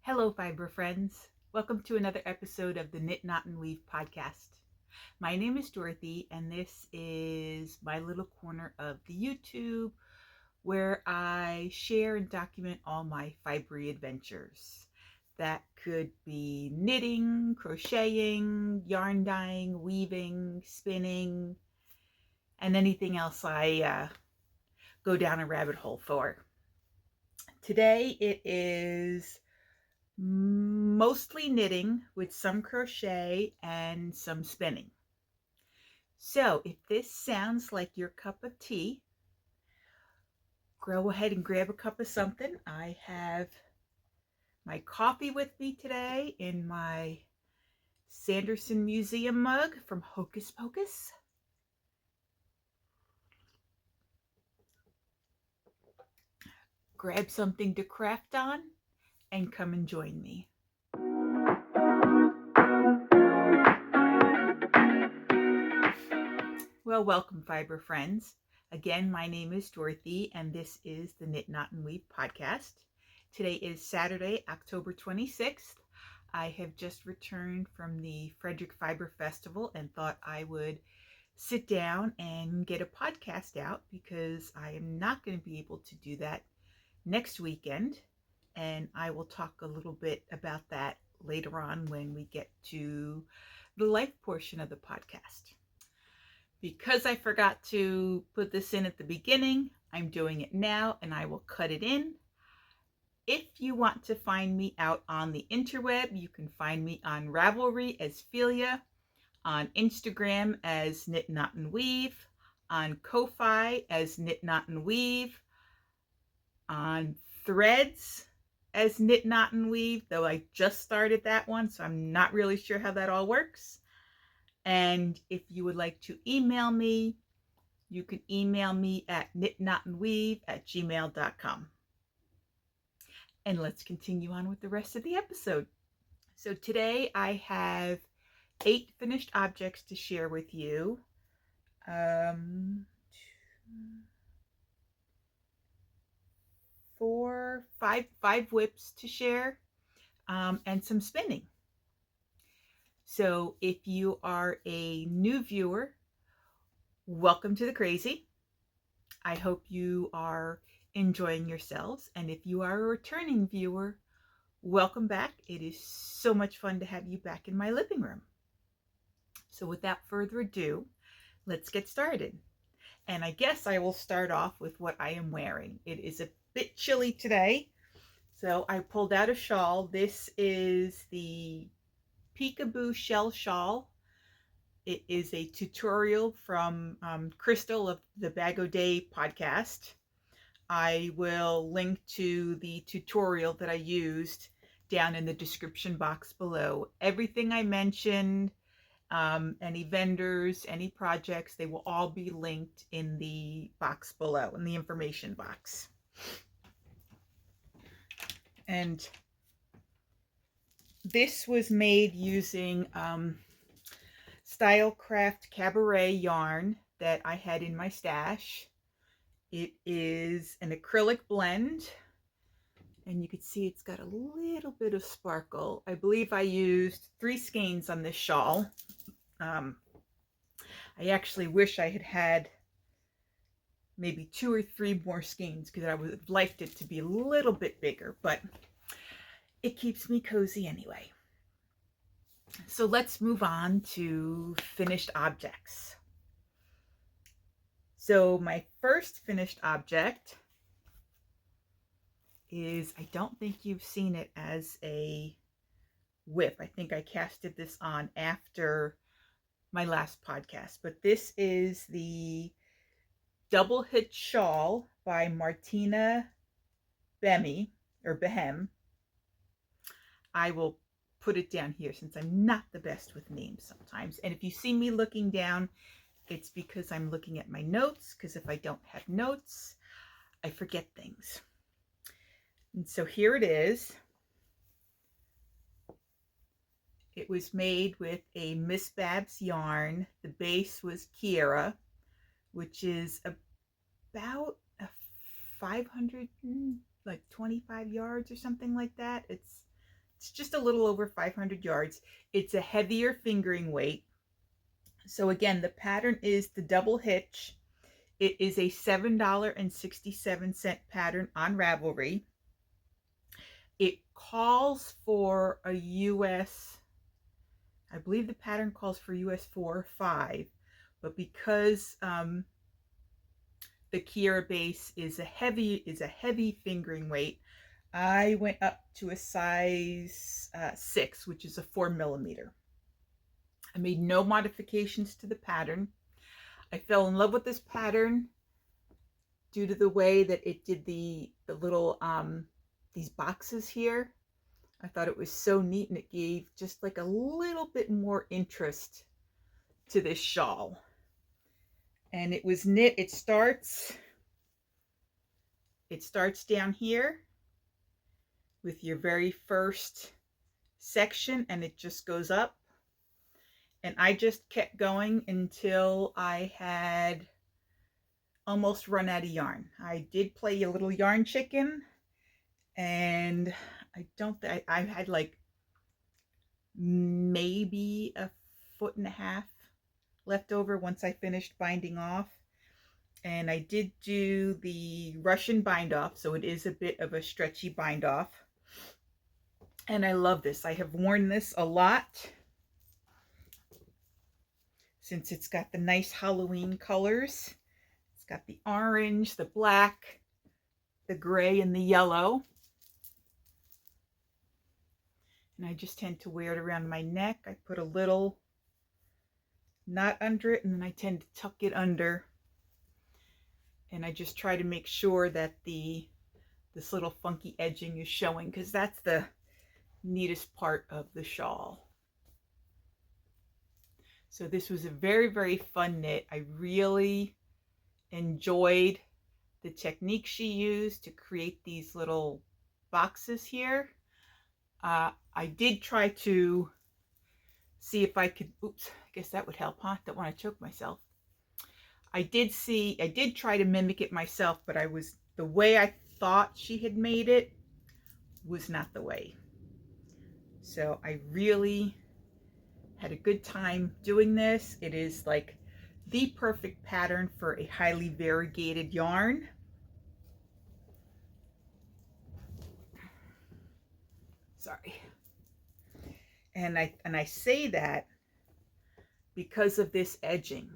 Hello, fiber friends. Welcome to another episode of the Knit, Knot, and Weave podcast. My name is Dorothy, and this is my little corner of the YouTube where I share and document all my fibery adventures. That could be knitting, crocheting, yarn dyeing, weaving, spinning, and anything else I go down a rabbit hole for. Today it is mostly knitting with some crochet and some spinning. So if this sounds like your cup of tea, go ahead and grab a cup of something. I have my coffee with me today in my Sanderson Museum mug from Hocus Pocus. Grab something to craft on and come and join me. Well, welcome, fiber friends. Again, my name is Dorothy, and this is the Knit, Knot, and Weave podcast. Today is Saturday, October 26th. I have just returned from the Frederick Fiber Festival and thought I would sit down and get a podcast out because I am not going to be able to do that next weekend. And I will talk a little bit about that later on when we get to the life portion of the podcast. Because I forgot to put this in at the beginning, I'm doing it now and I will cut it in. If you want to find me out on the interweb, you can find me on Ravelry as Philia, on Instagram as Knit, Knot, and Weave, on Ko-Fi as Knit, Knot, and Weave, on Threads as Knit, Knot, and Weave, though I just started that one, so I'm not really sure how that all works. And if you would like to email me, you can email me at knitknotandweave@gmail.com. And let's continue on with the rest of the episode. So today I have 8 finished objects to share with you. 5 whips to share, and some spinning. So if you are a new viewer, welcome to the crazy. I hope you are enjoying yourselves. And if you are a returning viewer, welcome back. It is so much fun to have you back in my living room. So without further ado, let's get started. And I guess I will start off with what I am wearing. It is a bit chilly today, so I pulled out a shawl. This is the Peekaboo Shell Shawl. It is a tutorial from Crystal of the Bag O' Day podcast. I will link to the tutorial that I used down in the description box below. Everything I mentioned, any vendors, any projects, they will all be linked in the box below, in the information box. And this was made using Stylecraft Cabaret yarn that I had in my stash. It is an acrylic blend, and you can see it's got a little bit of sparkle. I believe I used 3 skeins on this shawl. I actually wish I had had maybe 2 or 3 more skeins because I would have liked it to be a little bit bigger, but it keeps me cozy anyway. So let's move on to finished objects. So my first finished object is, I don't think you've seen it as a whip. I think I casted this on after my last podcast, but this is the Double Hitch Shawl by Martina Behem. I will put it down here since I'm not the best with names sometimes. And if you see me looking down, it's because I'm looking at my notes, because if I don't have notes, I forget things. And so here it is. It was made with a Miss Babs yarn. The base was Kiera, which is about 500, like 25 yards or something like that. It's it's just a little over 500 yards. It's a heavier fingering weight. So again, the pattern is the double hitch. It is a $7.67 pattern on Ravelry. It calls for a US, I believe the pattern calls for US 4 or 5, but because the Kiara base is a heavy fingering weight, I went up to a size 6, which is a 4mm. I made no modifications to the pattern. I fell in love with this pattern due to the way that it did the little these boxes here. I thought it was so neat, and it gave just like a little bit more interest to this shawl. And it was knit. It starts down here with your very first section, and it just goes up. And I just kept going until I had almost run out of yarn. I did play a little yarn chicken, and I had like maybe a 1.5 feet left over once I finished binding off. And I did do the Russian bind off, so it is a bit of a stretchy bind off. And I love this. I have worn this a lot since it's got the nice Halloween colors. It's got the orange, the black, the gray, and the yellow. And I just tend to wear it around my neck. I put a little knot under it, and then I tend to tuck it under. And I just try to make sure that this little funky edging is showing, because that's the neatest part of the shawl. So this was a very, very fun knit. I really enjoyed the technique she used to create these little boxes here. I did try to see if I could, oops, I guess that would help, huh? Don't want to choke myself. I did try to mimic it myself, but the way I thought she had made it was not the way. So I really had a good time doing this. It is like the perfect pattern for a highly variegated yarn. Sorry. And I say that because of this edging.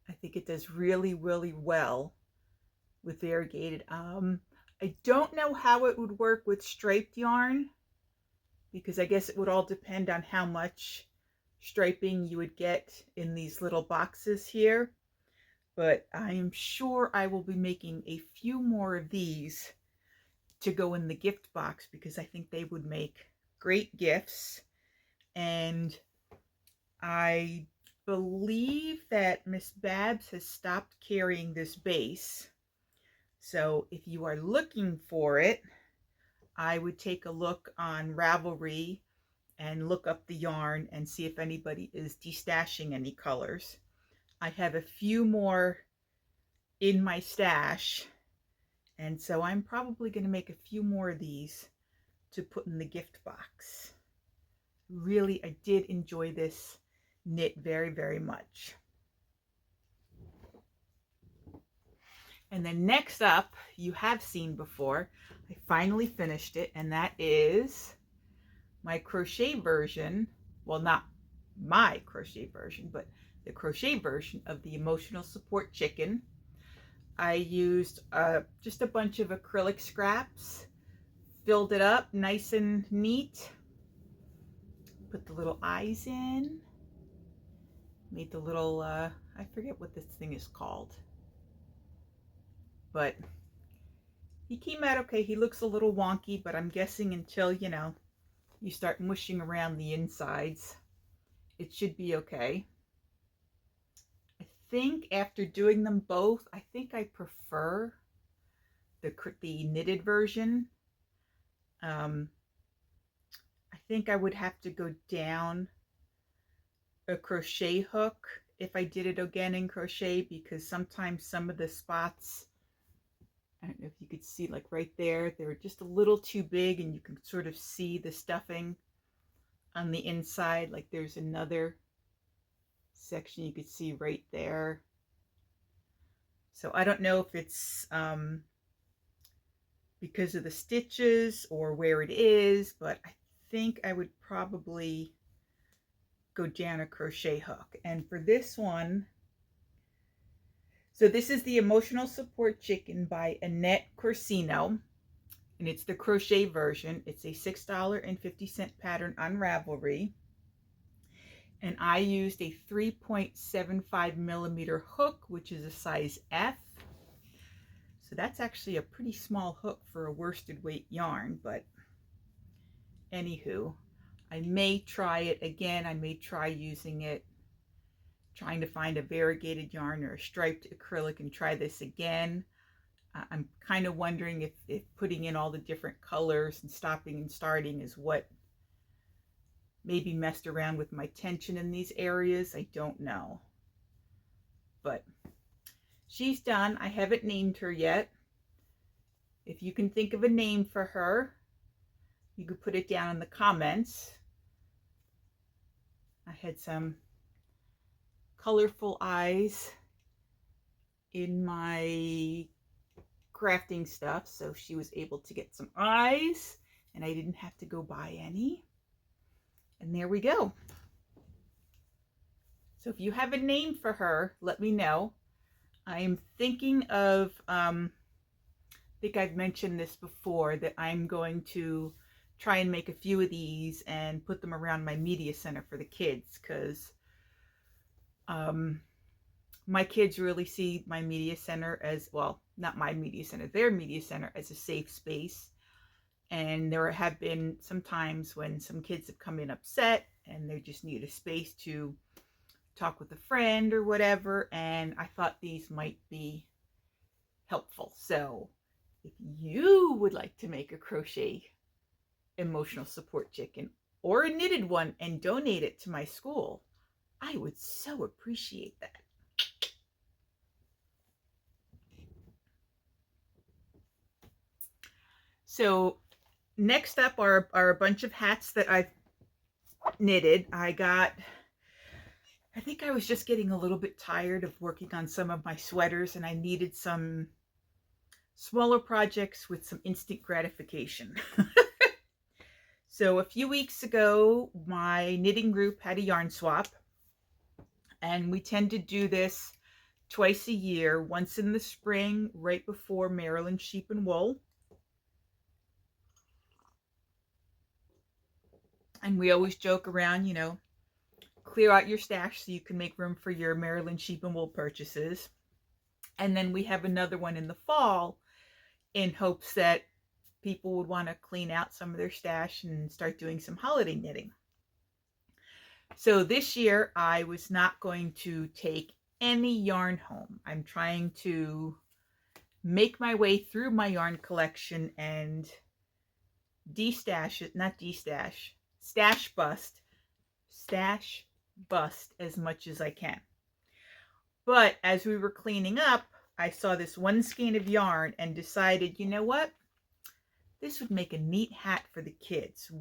I think it does really, really well with variegated. I don't know how it would work with striped yarn, because I guess it would all depend on how much striping you would get in these little boxes here. But I am sure I will be making a few more of these to go in the gift box, because I think they would make great gifts. And I believe that Miss Babs has stopped carrying this base. So if you are looking for it, I would take a look on Ravelry and look up the yarn and see if anybody is destashing any colors. I have a few more in my stash, and so I'm probably going to make a few more of these to put in the gift box. Really, I did enjoy this knit very, very much. And then next up, you have seen before, I finally finished it, and that is my crochet version. Well, not my crochet version, but the crochet version of the Emotional Support Chicken. I used just a bunch of acrylic scraps, filled it up nice and neat, put the little eyes in, made the little, I forget what this thing is called, but he came out okay. He looks a little wonky, but I'm guessing until, you start mushing around the insides, it should be okay. I think after doing them both, I think I prefer the knitted version. I think I would have to go down a crochet hook if I did it again in crochet, because sometimes some of the spots I don't know if you could see, like right there, they're just a little too big, and you can sort of see the stuffing on the inside. Like there's another section you could see right there. So I don't know if it's because of the stitches or where it is, but I think I would probably go down a crochet hook. And for this one, so this is the Emotional Support Chicken by Annette Corsino, and it's the crochet version. It's a $6.50 pattern on Ravelry. And I used a 3.75 millimeter hook, which is a size F. So that's actually a pretty small hook for a worsted weight yarn, but anywho, I may try it again. I may try using it, trying to find a variegated yarn or a striped acrylic and try this again. I'm kind of wondering if putting in all the different colors and stopping and starting is what maybe messed around with my tension in these areas. I don't know. But she's done. I haven't named her yet. If you can think of a name for her, you could put it down in the comments. I had some colorful eyes in my crafting stuff, so she was able to get some eyes, and I didn't have to go buy any. And there we go. So if you have a name for her, let me know. I'm thinking of, I think I've mentioned this before, that I'm going to try and make a few of these and put them around my media center for the kids, because my kids really see my media center as, well, not my media center, their media center as a safe space. And there have been some times when some kids have come in upset and they just need a space to talk with a friend or whatever. And I thought these might be helpful. So if you would like to make a crochet emotional support chicken or a knitted one and donate it to my school, I would so appreciate that. So next up are a bunch of hats that I've knitted. I think I was just getting a little bit tired of working on some of my sweaters, and I needed some smaller projects with some instant gratification. So a few weeks ago, my knitting group had a yarn swap, and we tend to do this twice a year, once in the spring, right before Maryland Sheep and Wool. And we always joke around, you know, clear out your stash so you can make room for your Maryland Sheep and Wool purchases. And then we have another one in the fall in hopes that people would want to clean out some of their stash and start doing some holiday knitting. So this year I was not going to take any yarn home. I'm trying to make my way through my yarn collection and stash bust as much as I can. But as we were cleaning up, I saw this one skein of yarn and decided, you know what? This would make a neat hat for the kids.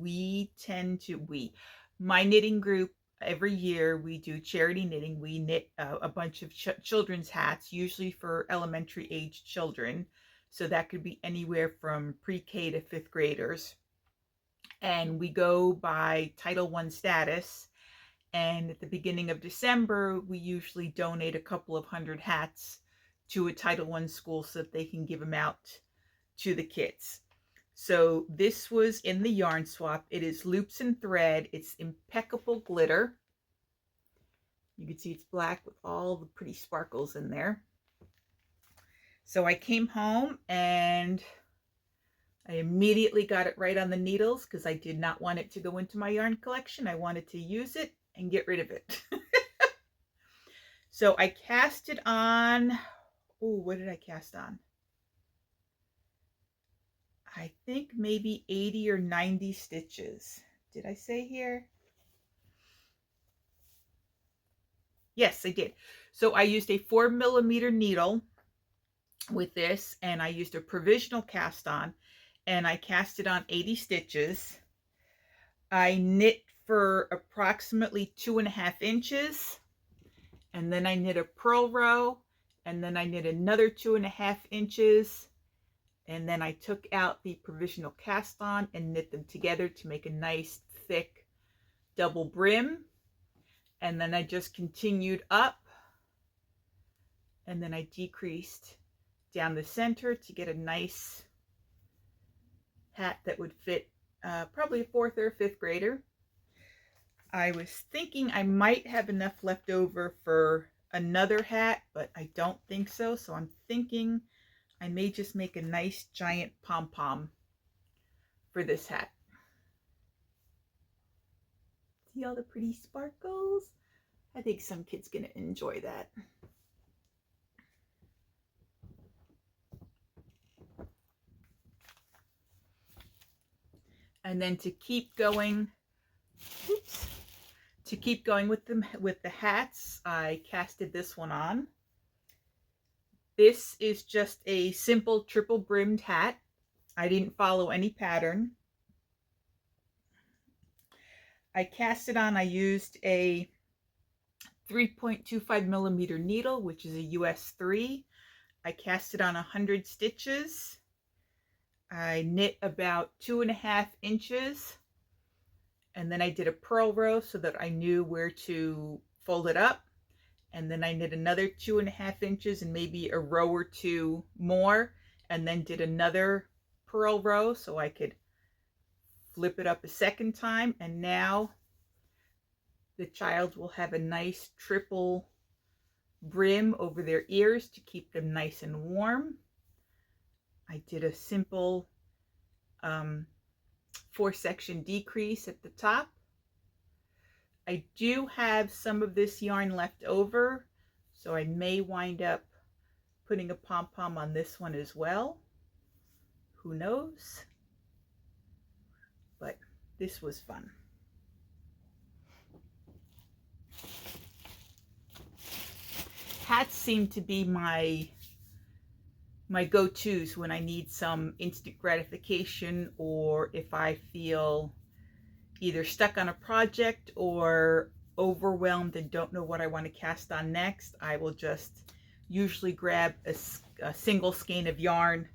My knitting group, every year we do charity knitting. We knit a bunch of children's hats, usually for elementary age children. So that could be anywhere from pre-K to 5th graders. And we go by Title I status. And at the beginning of December, we usually donate a couple of hundred hats to a Title I school so that they can give them out to the kids. So this was in the yarn swap. It is loops and thread. It's impeccable glitter. You can see it's black with all the pretty sparkles in there. So I came home and I immediately got it right on the needles because I did not want it to go into my yarn collection. I wanted to use it and get rid of it. So I cast it on, what did I cast on? I think maybe 80 or 90 stitches. Did I say here? Yes, I did. So I used a 4 millimeter needle with this, and I used a provisional cast on, and I cast it on 80 stitches. I knit for approximately 2.5 inches, and then I knit a purl row, and then I knit another 2.5 inches, and then I took out the provisional cast on and knit them together to make a nice thick double brim. And then I just continued up, and then I decreased down the center to get a nice hat that would fit probably a 4th or 5th grader. I was thinking I might have enough left over for another hat, but I don't think so. So I'm thinking I may just make a nice giant pom-pom for this hat. See all the pretty sparkles? I think some kid's gonna enjoy that. And then to keep going, with the hats, I casted this one on. This is just a simple triple brimmed hat. I didn't follow any pattern. I cast it on, I used a 3.25 millimeter needle, which is a US 3. I cast it on 100 stitches. I knit about 2.5 inches, and then I did a purl row so that I knew where to fold it up, and then I knit another 2.5 inches and maybe a row or two more, and then did another purl row so I could flip it up a second time. And now the child will have a nice triple brim over their ears to keep them nice and warm. I did a simple 4-section decrease at the top. I do have some of this yarn left over, so I may wind up putting a pom-pom on this one as well. Who knows? But this was fun. Hats seem to be my go-tos when I need some instant gratification, or if I feel either stuck on a project or overwhelmed and don't know what I want to cast on next. I will just usually grab a single skein of yarn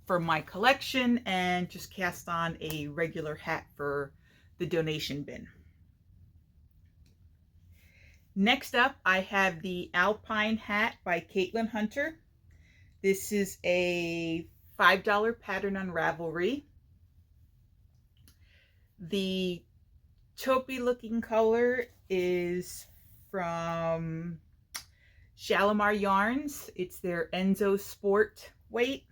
for my collection and just cast on a regular hat for the donation bin. Next up, I have the Alpine Hat by Caitlin Hunter. This is a $5 pattern on Ravelry. The taupey looking color is from Shalimar Yarns. It's their Enzo Sport weight,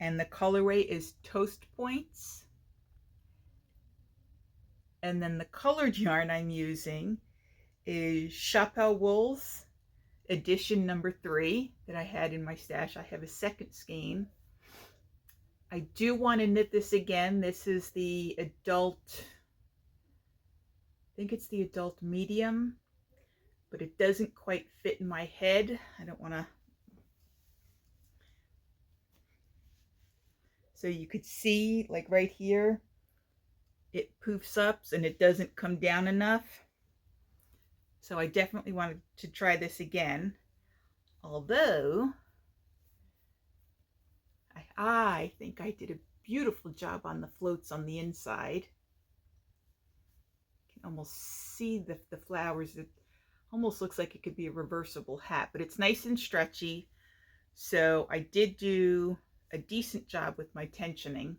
and the colorway is Toast Points. And then the colored yarn I'm using is Chappell Wools edition number 3 that I had in my stash. I have a second skein. I do want to knit this again. This is the adult, I think it's the adult medium, but it doesn't quite fit in my head. I don't want to. So you could see, like right here, it poofs up and it doesn't come down enough. So I definitely wanted to try this again. Although, I think I did a beautiful job on the floats on the inside. You can almost see the flowers. It almost looks like it could be a reversible hat, but it's nice and stretchy. So I did do a decent job with my tensioning,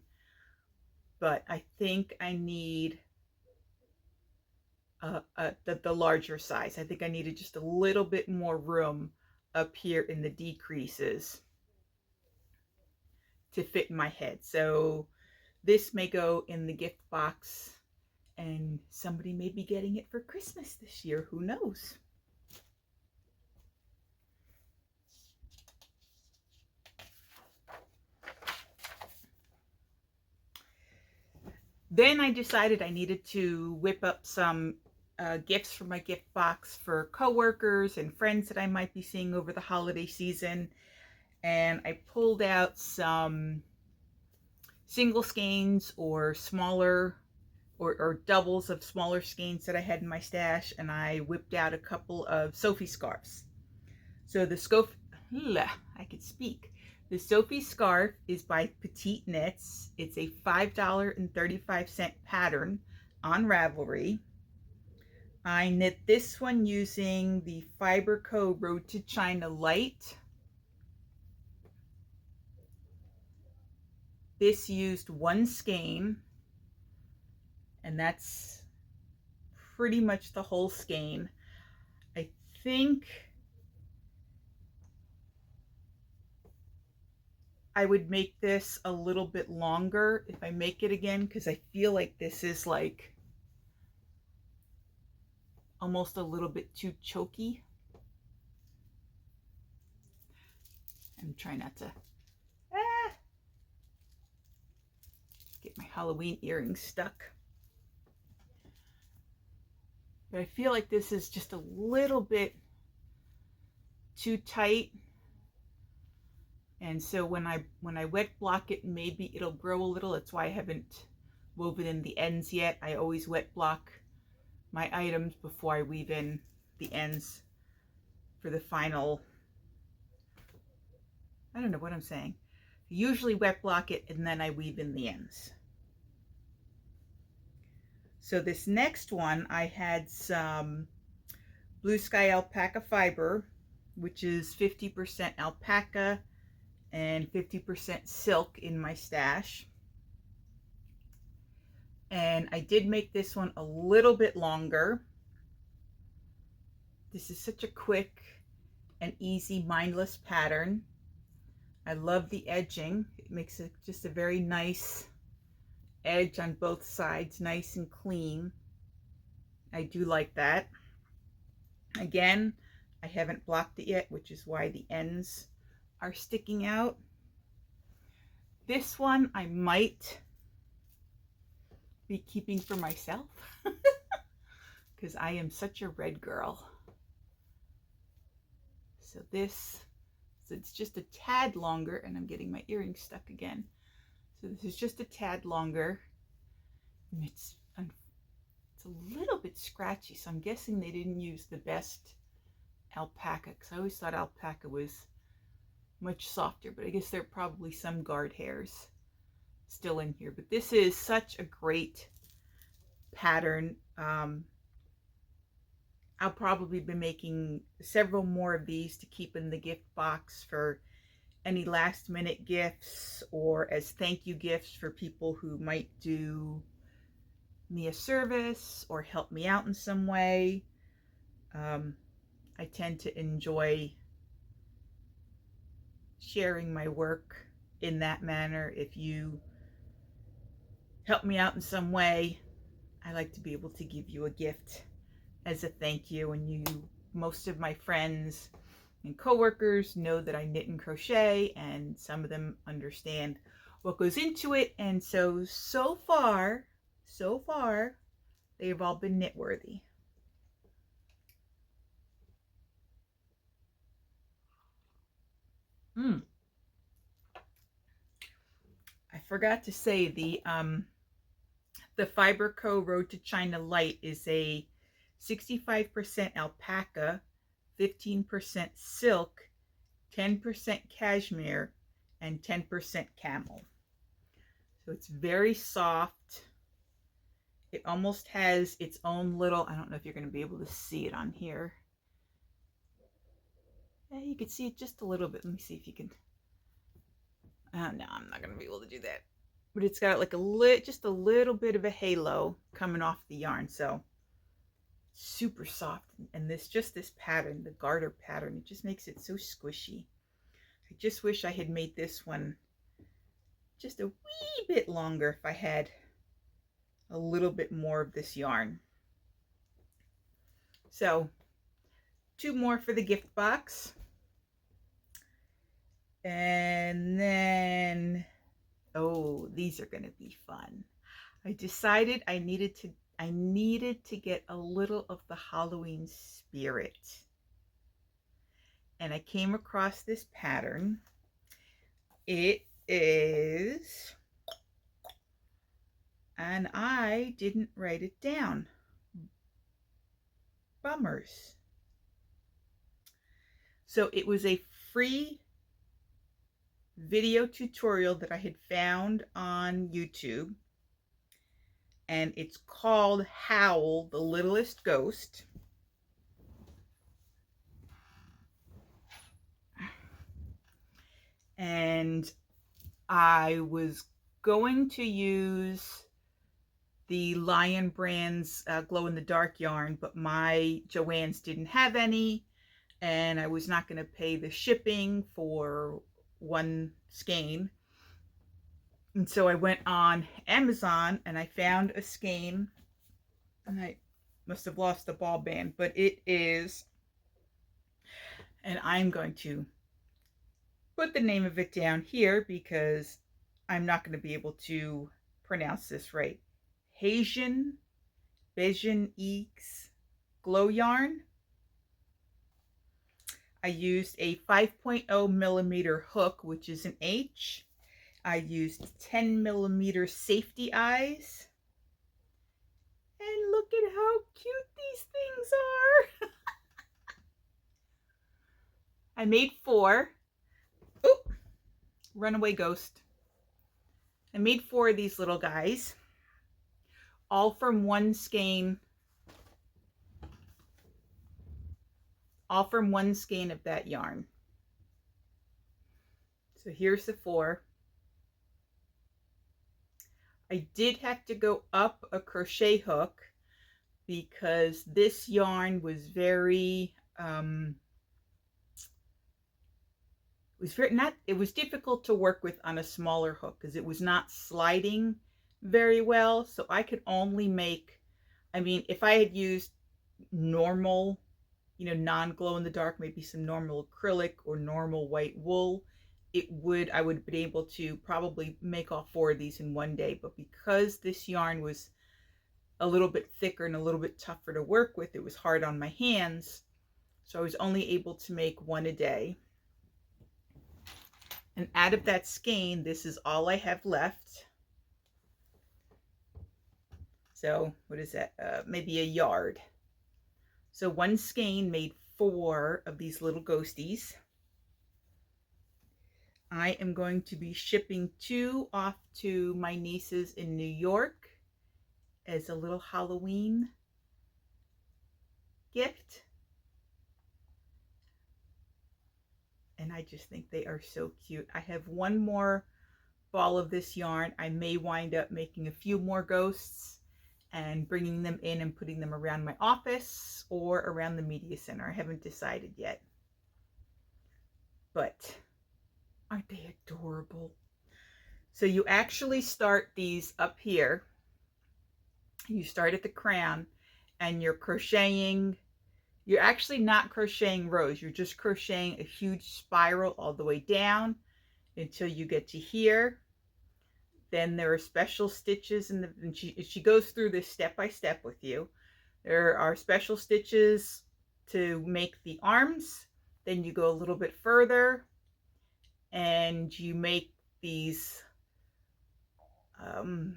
but I think I need the larger size. I think I needed just a little bit more room up here in the decreases to fit in my head. So this may go in the gift box, and somebody may be getting it for Christmas this year. Who knows? Then I decided I needed to whip up some gifts for my gift box for coworkers and friends that I might be seeing over the holiday season. and I pulled out some single skeins or smaller or doubles of smaller skeins that I had in my stash, and I whipped out a couple of Sophie Scarves. So I could speak. The Sophie Scarf is by Petite Knits. It's a $5.35 pattern on Ravelry. I knit this one using the Fiber Co. Road to China Light. This used one skein, and that's pretty much the whole skein. I think I would make this a little bit longer if I make it again, because I feel like this is like almost a little bit too choky. I'm trying not to get my Halloween earrings stuck. But I feel like this is just a little bit too tight. And so when I wet block it, maybe it'll grow a little. That's why I haven't woven in the ends yet. I always wet block my items before I weave in the ends for the final. I don't know what I'm saying. I usually wet block it and then I weave in the ends. So this next one, I had some Blue Sky alpaca fiber, which is 50% alpaca and 50% silk in my stash. And I did make this one a little bit longer. This is such a quick and easy mindless pattern. I love the edging. It makes it just a very nice edge on both sides, nice and clean. I do like that. Again, I haven't blocked it yet, which is why the ends are sticking out. This one I might be keeping for myself because I am such a red girl. So it's just a tad longer, and I'm getting my earring stuck again. So this is just a tad longer. And it's a little bit scratchy, so I'm guessing they didn't use the best alpaca, because I always thought alpaca was much softer, but I guess there are probably some guard hairs still in here. But this is such a great pattern. I'll probably be making several more of these to keep in the gift box for any last minute gifts or as thank you gifts for people who might do me a service or help me out in some way. I tend to enjoy sharing my work in that manner. If you help me out in some way, I like to be able to give you a gift as a thank you. And most of my friends and coworkers know that I knit and crochet, and some of them understand what goes into it. And so far, they've all been knit worthy. I forgot to say the Fiber Co. Road to China Light is a 65% alpaca, 15% silk, 10% cashmere, and 10% camel. So it's very soft. It almost has its own little, I don't know if you're going to be able to see it on here. Yeah, you can see it just a little bit. Let me see if you can. No, I'm not going to be able to do that. But it's got like just a little bit of a halo coming off the yarn. So super soft. And this pattern, the garter pattern, it just makes it so squishy. I just wish I had made this one just a wee bit longer if I had a little bit more of this yarn. So 2 more for the gift box. And then, oh, these are going to be fun. I decided I needed to get a little of the Halloween spirit. And I came across this pattern. It is, and I didn't write it down. Bummers. So it was a free video tutorial that I had found on YouTube, and it's called Howl, the Littlest Ghost. And I was going to use the Lion Brand's glow-in-the-dark yarn, but my Joann's didn't have any, and I was not going to pay the shipping for one skein. And so I went on Amazon and I found a skein, and I must have lost the ball band, but it is, and I'm going to put the name of it down here because I'm not going to be able to pronounce this right. Haitian Beijing X glow yarn. I used a 5.0 millimeter hook, which is an H. I used 10 millimeter safety eyes. And look at how cute these things are. I made 4. Oop, runaway ghost. I made 4 of these little guys, all from one skein. All from one skein of that yarn. So here's the 4. I did have to go up a crochet hook because this yarn was very it was difficult to work with on a smaller hook because it was not sliding very well. So I could only make, I mean, if I had used normal, you know, non-glow in the dark, maybe some normal acrylic or normal white wool, I would have been able to probably make all 4 of these in one day. But because this yarn was a little bit thicker and a little bit tougher to work with, it was hard on my hands. So I was only able to make 1 a day. And out of that skein, this is all I have left. So what is that? Maybe a yard. So 1 skein made 4 of these little ghosties. I am going to be shipping 2 off to my nieces in New York as a little Halloween gift. And I just think they are so cute. I have 1 more ball of this yarn. I may wind up making a few more ghosts and bringing them in and putting them around my office or around the media center. I haven't decided yet. But aren't they adorable? So you actually start these up here. You start at the crown and you're crocheting. You're actually not crocheting rows. You're just crocheting a huge spiral all the way down until you get to here. Then there are special stitches, and she goes through this step by step with you. There are special stitches to make the arms. Then you go a little bit further and you make these kind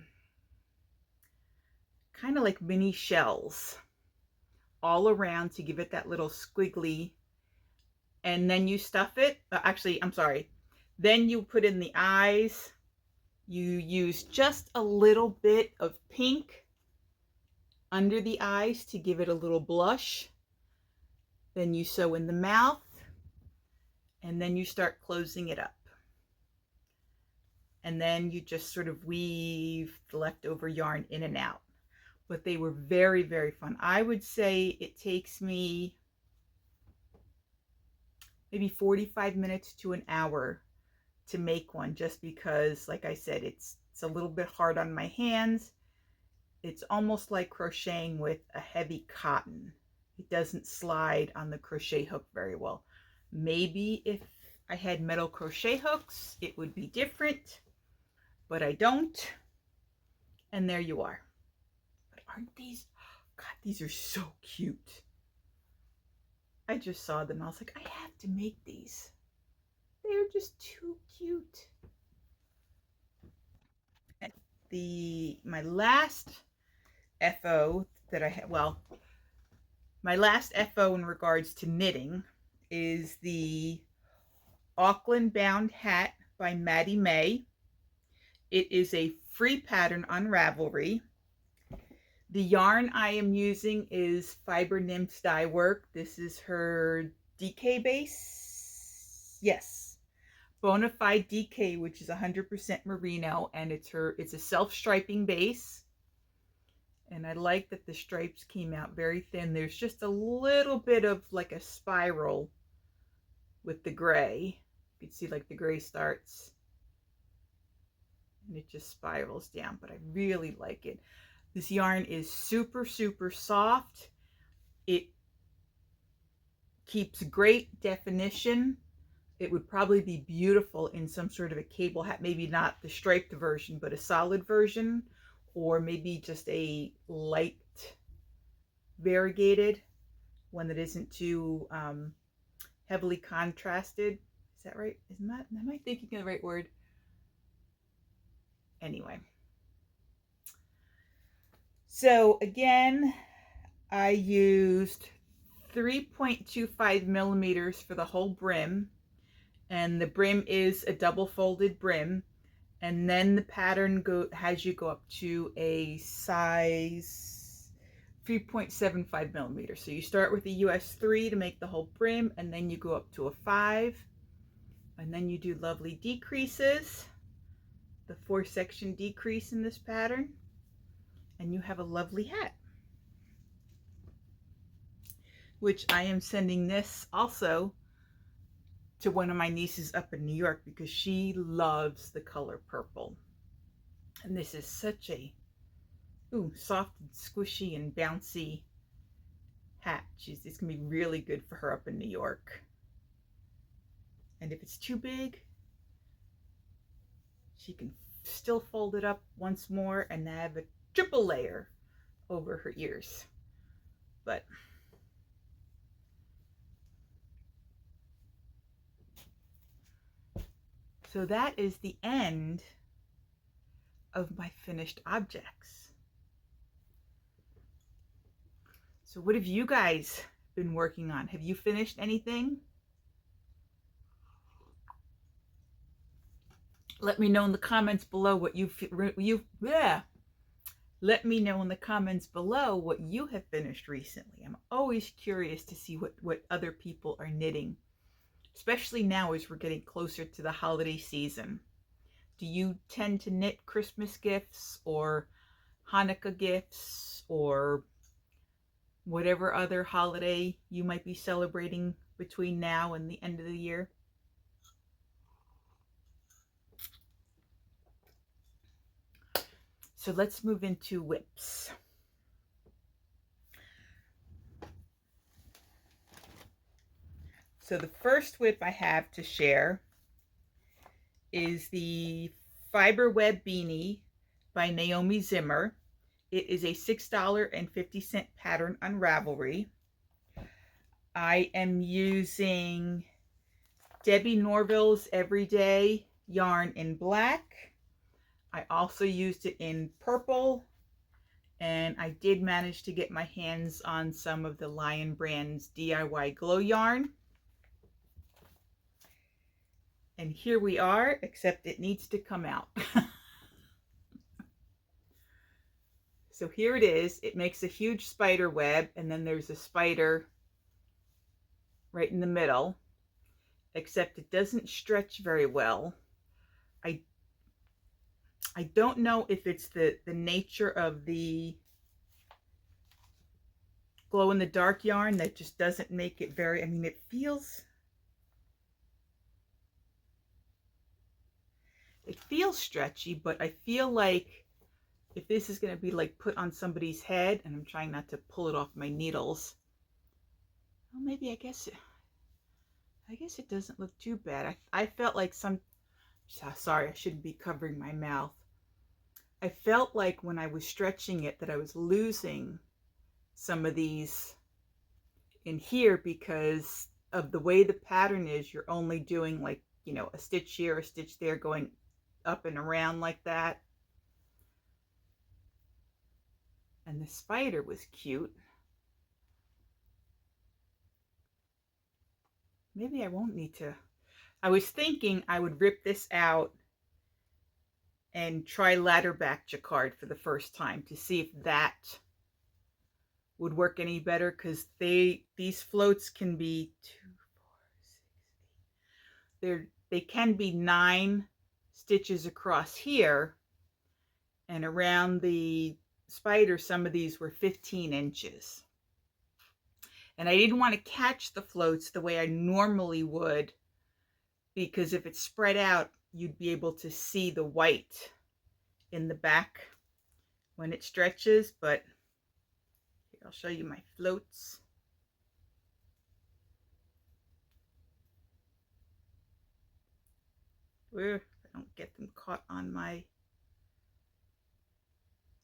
of like mini shells all around to give it that little squiggly. And then you stuff it. Actually, I'm sorry. Then you put in the eyes. You use just a little bit of pink under the eyes to give it a little blush. Then you sew in the mouth, and then you start closing it up. And then you just sort of weave the leftover yarn in and out. But they were very, very fun. I would say it takes me maybe 45 minutes to an hour to make one, just because, like I said, it's a little bit hard on my hands. It's almost like crocheting with a heavy cotton. It doesn't slide on the crochet hook very well. Maybe if I had metal crochet hooks, it would be different, but I don't. And there you are. But aren't these, God, these are so cute. I just saw them. I was like, I have to make these. They're just too cute. My last FO that I had, well, my last FO in regards to knitting is the Auckland Bound Hat by Maddie May. It is a free pattern on Ravelry. The yarn I am using is Fiber Nymphs Dye Work. This is her DK base. Yes. Bonafide DK, which is 100% merino, and it's a self-striping base. And I like that the stripes came out very thin. There's just a little bit of like a spiral with the gray. You can see like the gray starts and it just spirals down, but I really like it. This yarn is super, super soft. It keeps great definition. It would probably be beautiful in some sort of a cable hat, maybe not the striped version, but a solid version, or maybe just a light variegated one that isn't too heavily contrasted. Is that right? Am I thinking of the right word? Anyway. So again, I used 3.25 millimeters for the whole brim, and the brim is a double folded brim, and then the pattern has you go up to a size 3.75 millimeters. So you start with a US 3 to make the whole brim, and then you go up to a 5, and then you do lovely decreases, the 4-section decrease in this pattern, and you have a lovely hat, which I am sending this also to one of my nieces up in New York because she loves the color purple. And this is such a soft and squishy and bouncy hat. It's gonna be really good for her up in New York. And if it's too big, she can still fold it up once more and have a triple layer over her ears. But so that is the end of my finished objects. So what have you guys been working on? Have you finished anything? Let me know in the comments below what let me know in the comments below what you have finished recently. I'm always curious to see what other people are knitting, especially now as we're getting closer to the holiday season. Do you tend to knit Christmas gifts or Hanukkah gifts or whatever other holiday you might be celebrating between now and the end of the year? So let's move into whips. So the first whip I have to share is the Fiber Web Beanie by Naomi Zimmer. It is a $6.50 pattern on Ravelry. I am using Debbie Norville's Everyday yarn in black. I also used it in purple, and I did manage to get my hands on some of the Lion Brand's DIY glow yarn. And here we are, except it needs to come out. So here it is. It makes a huge spider web, and then there's a spider right in the middle, except it doesn't stretch very well. I don't know if it's the nature of the glow in the dark yarn that just doesn't make it very, I mean, it feels stretchy, but I feel like if this is going to be like put on somebody's head, and I'm trying not to pull it off my needles, well, maybe I guess it doesn't look too bad. I felt like sorry, I shouldn't be covering my mouth. I felt like when I was stretching it that I was losing some of these in here because of the way the pattern is. You're only doing like you know, a stitch here, a stitch there, going up and around like that. And the spider was cute. Maybe I won't need to. I was thinking I would rip this out and try ladder back jacquard for the first time to see if that would work any better, because these floats can be 2, 4, 6, 8. They can be 9 stitches across here, and around the spider some of these were 15 inches. And I didn't want to catch the floats the way I normally would, because if it's spread out, you'd be able to see the white in the back when it stretches. But here, I'll show you my floats. Where I don't get them caught on my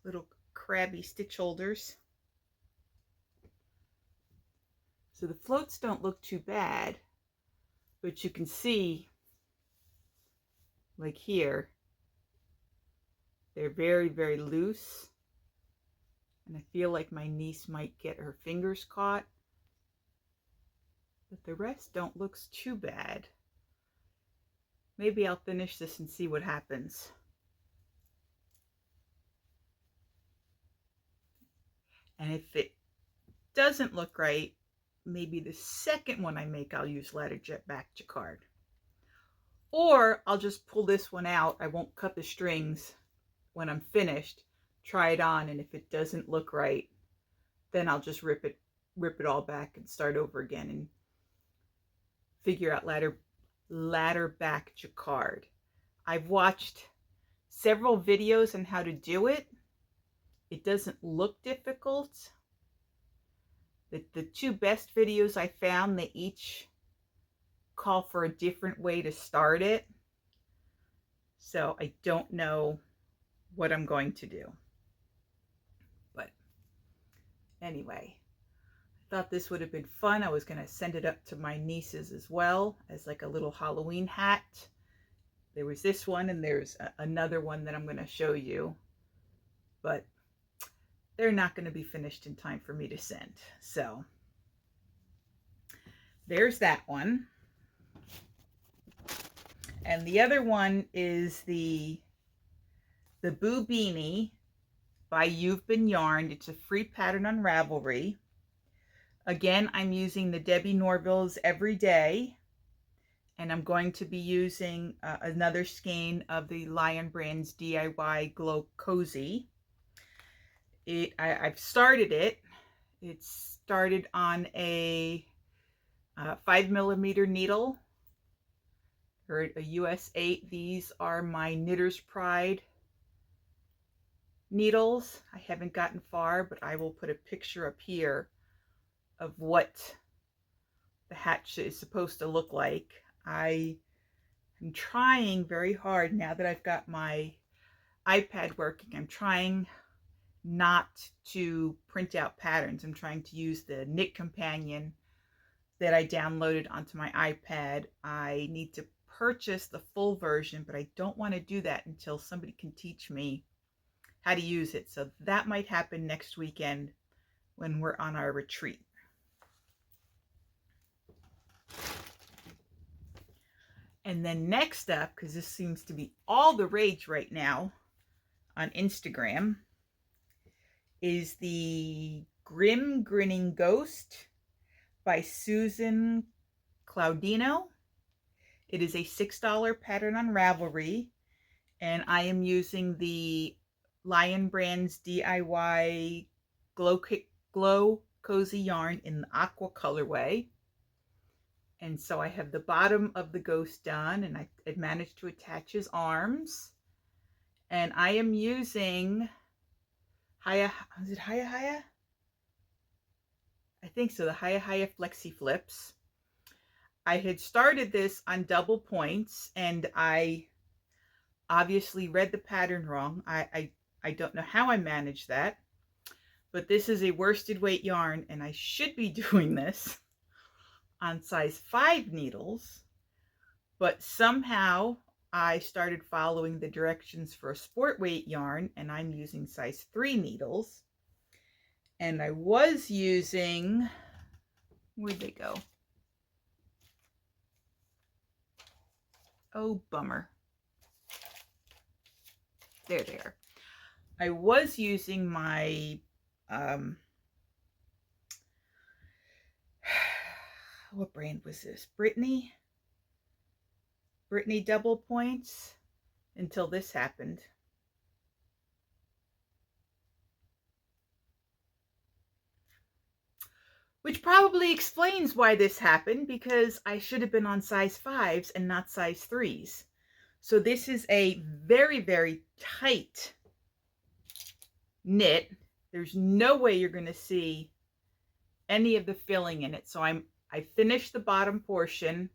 little crabby stitch holders. So the floats don't look too bad, but you can see, like here, they're very, very loose. And I feel like my niece might get her fingers caught. But the rest don't look too bad. Maybe I'll finish this and see what happens. And if it doesn't look right, maybe the second one I make, I'll use ladder back jacquard. Or I'll just pull this one out. I won't cut the strings when I'm finished. Try it on, and if it doesn't look right, then I'll just rip it all back and start over again and figure out ladder back jacquard. I've watched several videos on how to do it. It doesn't look difficult. The 2 best videos I found, they each call for a different way to start it. So I don't know what I'm going to do. But anyway, I thought this would have been fun. I was going to send it up to my nieces as well as like a little Halloween hat. There was this one, and there's another one that I'm going to show you. But they're not going to be finished in time for me to send. So there's that one. And the other one is the Boo Beanie by You've Been Yarned. It's a free pattern on Ravelry. Again, I'm using the Debbie Norville's Every Day. And I'm going to be using another skein of the Lion Brand's DIY Glow Cozy. I've started it. It's started on a 5mm needle, or a US 8. These are my Knitter's Pride needles. I haven't gotten far, but I will put a picture up here of what the hat is supposed to look like. I am trying very hard, now that I've got my iPad working, I'm trying not to print out patterns. I'm trying to use the Knit Companion that I downloaded onto my iPad. I need to purchase the full version, but I don't want to do that until somebody can teach me how to use it. So that might happen next weekend when we're on our retreat. And then next up, because this seems to be all the rage right now on Instagram, is the Grim Grinning Ghost by Susan Claudino. It is a $6 pattern on Ravelry, and I am using the Lion Brand's DIY Glow Cozy yarn in the aqua colorway. And so I have the bottom of the ghost done, and I managed to attach his arms. And I am using is it Haya? I think so, the Haya Flexi Flips. I had started this on double points, and I obviously read the pattern wrong. I don't know how I managed that, but this is a worsted weight yarn, and I should be doing this on size 5 needles, but somehow I started following the directions for a sport weight yarn, and I'm using size 3 needles. And I was using, where'd they go? Oh, bummer. There they are. I was using my, what brand was this? Brittany double points until this happened. Which probably explains why this happened, because I should have been on size 5s and not size 3s. So this is a very, very tight knit. There's no way you're going to see any of the filling in it. So I finished the bottom portion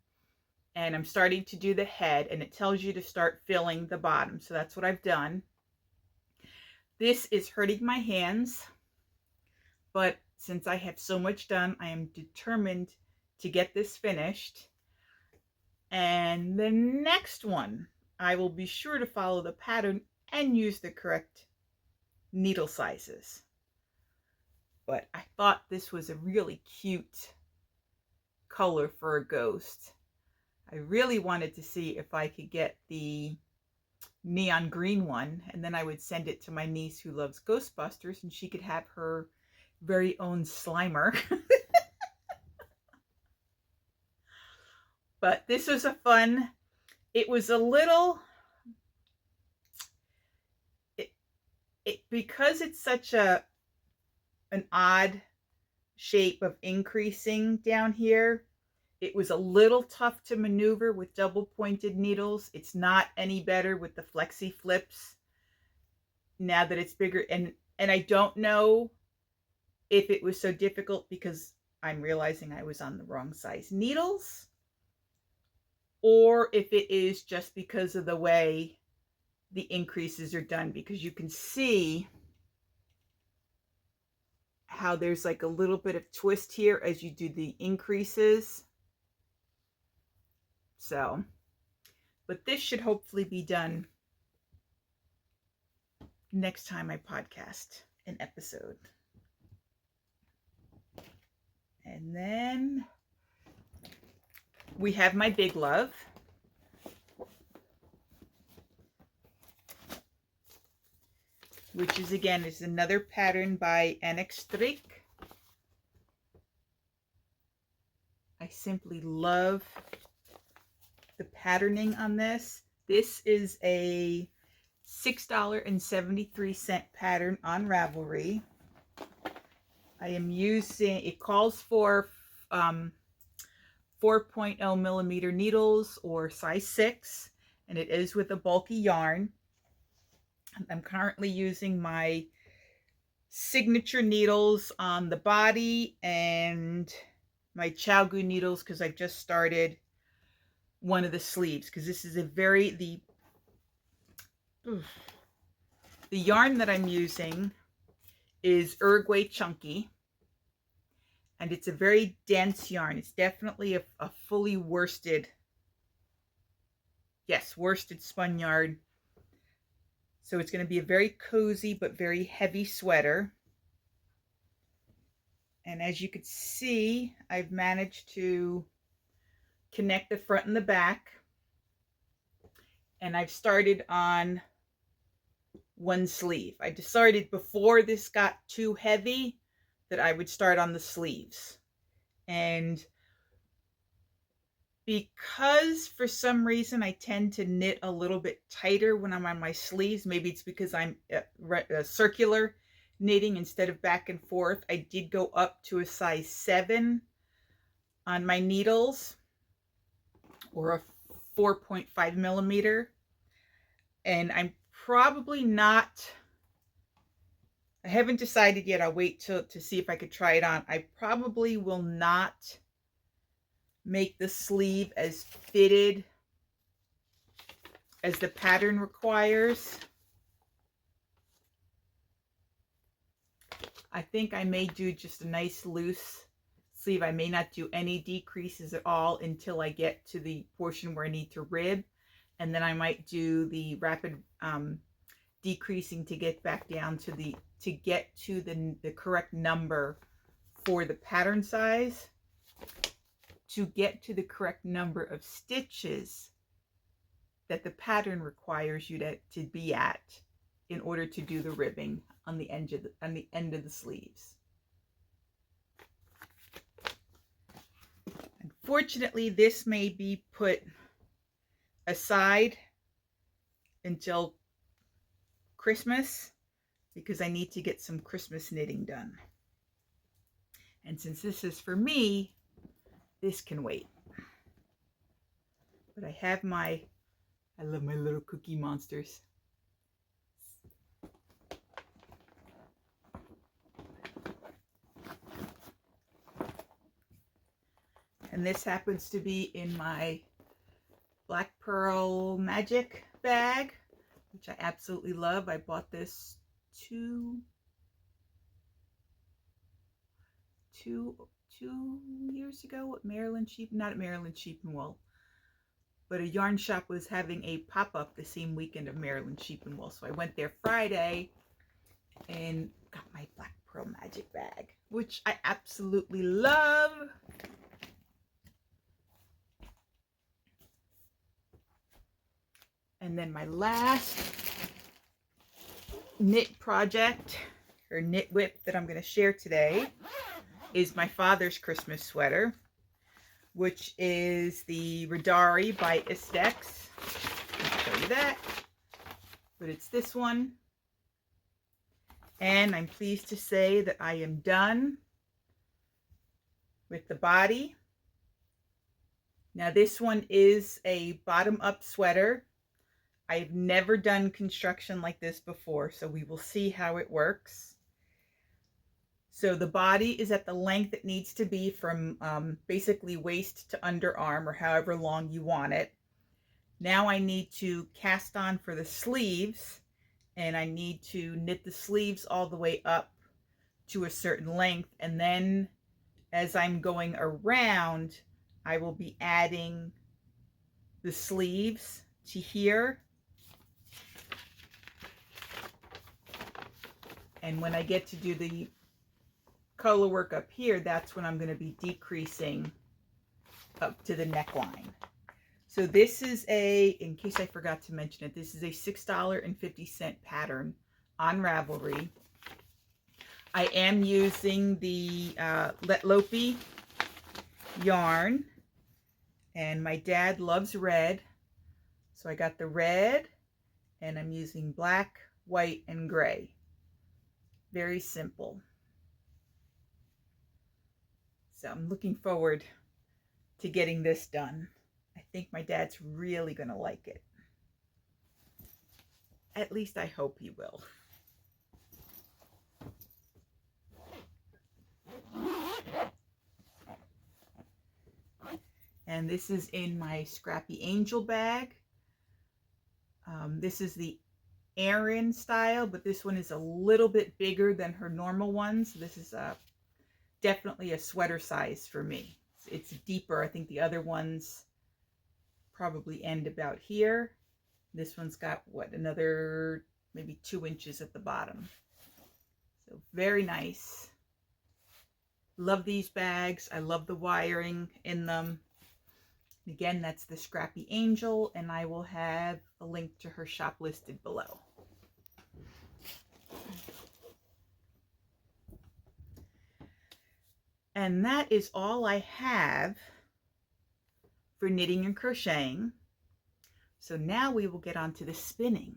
and I'm starting to do the head, and it tells you to start filling the bottom. So that's what I've done. This is hurting my hands, but since I have so much done, I am determined to get this finished. And the next one, I will be sure to follow the pattern and use the correct needle sizes. But I thought this was a really cute color for a ghost. I really wanted to see if I could get the neon green one, and then I would send it to my niece who loves Ghostbusters, and she could have her very own Slimer. But this was a fun, it was a little, because it's such an odd shape of increasing down here, it was a little tough to maneuver with double pointed needles. It's not any better with the flexi flips now that it's bigger. And I don't know if it was so difficult because I'm realizing I was on the wrong size needles, or if it is just because of the way the increases are done, because you can see how there's like a little bit of twist here as you do the increases. So, but this should hopefully be done next time I podcast an episode. And then we have my big love. Which is, again, is another pattern by NX I simply love the patterning on this. This is a $6.73 pattern on Ravelry. I am using, it calls for 4.0 millimeter needles or size 6, and it is with a bulky yarn. I'm currently using my signature needles on the body and my Chowgu needles because I've just started one of the sleeves, because this is a very, the yarn that I'm using is Uruguay Chunky, and it's a very dense yarn. It's definitely a fully worsted, yes, worsted spun yarn. So it's going to be a very cozy but very heavy sweater. And as you can see, I've managed to connect the front and the back. And I've started on one sleeve. I decided before this got too heavy that I would start on the sleeves. And because for some reason I tend to knit a little bit tighter when I'm on my sleeves, maybe it's because I'm circular knitting instead of back and forth, I did go up to a size 7 on my needles, or a 4.5 millimeter. And I'm probably not, I haven't decided yet. I'll wait to see if I could try it on. I probably will not make the sleeve as fitted as the pattern requires. I think I may do just a nice loose sleeve. I may not do any decreases at all until I get to the portion where I need to rib, and then I might do the rapid decreasing to get back down to the correct number for the pattern size, to get to the correct number of stitches that the pattern requires you to be at in order to do the ribbing on the end of the sleeves. Unfortunately, this may be put aside until Christmas because I need to get some Christmas knitting done. And since this is for me, this can wait. But I love my little cookie monsters. And this happens to be in my Black Pearl Magic bag, which I absolutely love. I bought this two years ago at Maryland Sheep, not at Maryland Sheep and Wool, but a yarn shop was having a pop-up the same weekend of Maryland Sheep and Wool. So I went there Friday and got my Black Pearl Magic bag, which I absolutely love. And then my last knit project, or knit whip, that I'm going to share today is my father's Christmas sweater, which is the Radari by Istex. I'll show you that. But it's this one. And I'm pleased to say that I am done with the body. Now this one is a bottom-up sweater. I've never done construction like this before, so we will see how it works. So the body is at the length it needs to be from basically waist to underarm, or however long you want it. Now I need to cast on for the sleeves, and I need to knit the sleeves all the way up to a certain length. And then as I'm going around, I will be adding the sleeves to here. And when I get to do the color work up here, that's when I'm going to be decreasing up to the neckline. So this is in case I forgot to mention it, this is a $6.50 pattern on Ravelry. I am using the Let Lopi yarn, and my dad loves red, so I got the red, and I'm using black, white, and gray. Very simple. So I'm looking forward to getting this done. I think my dad's really going to like it. At least I hope he will. And this is in my Scrappy Angel bag. This is the Erin style, but this one is a little bit bigger than her normal ones. This is definitely a sweater size for me. It's deeper. I think the other ones probably end about here. This one's got, what, another maybe 2 inches at the bottom. So very nice. Love these bags. I love the wiring in them. Again, that's the Scrappy Angel, and I will have a link to her shop listed below. And that is all I have for knitting and crocheting. So now we will get on to the spinning.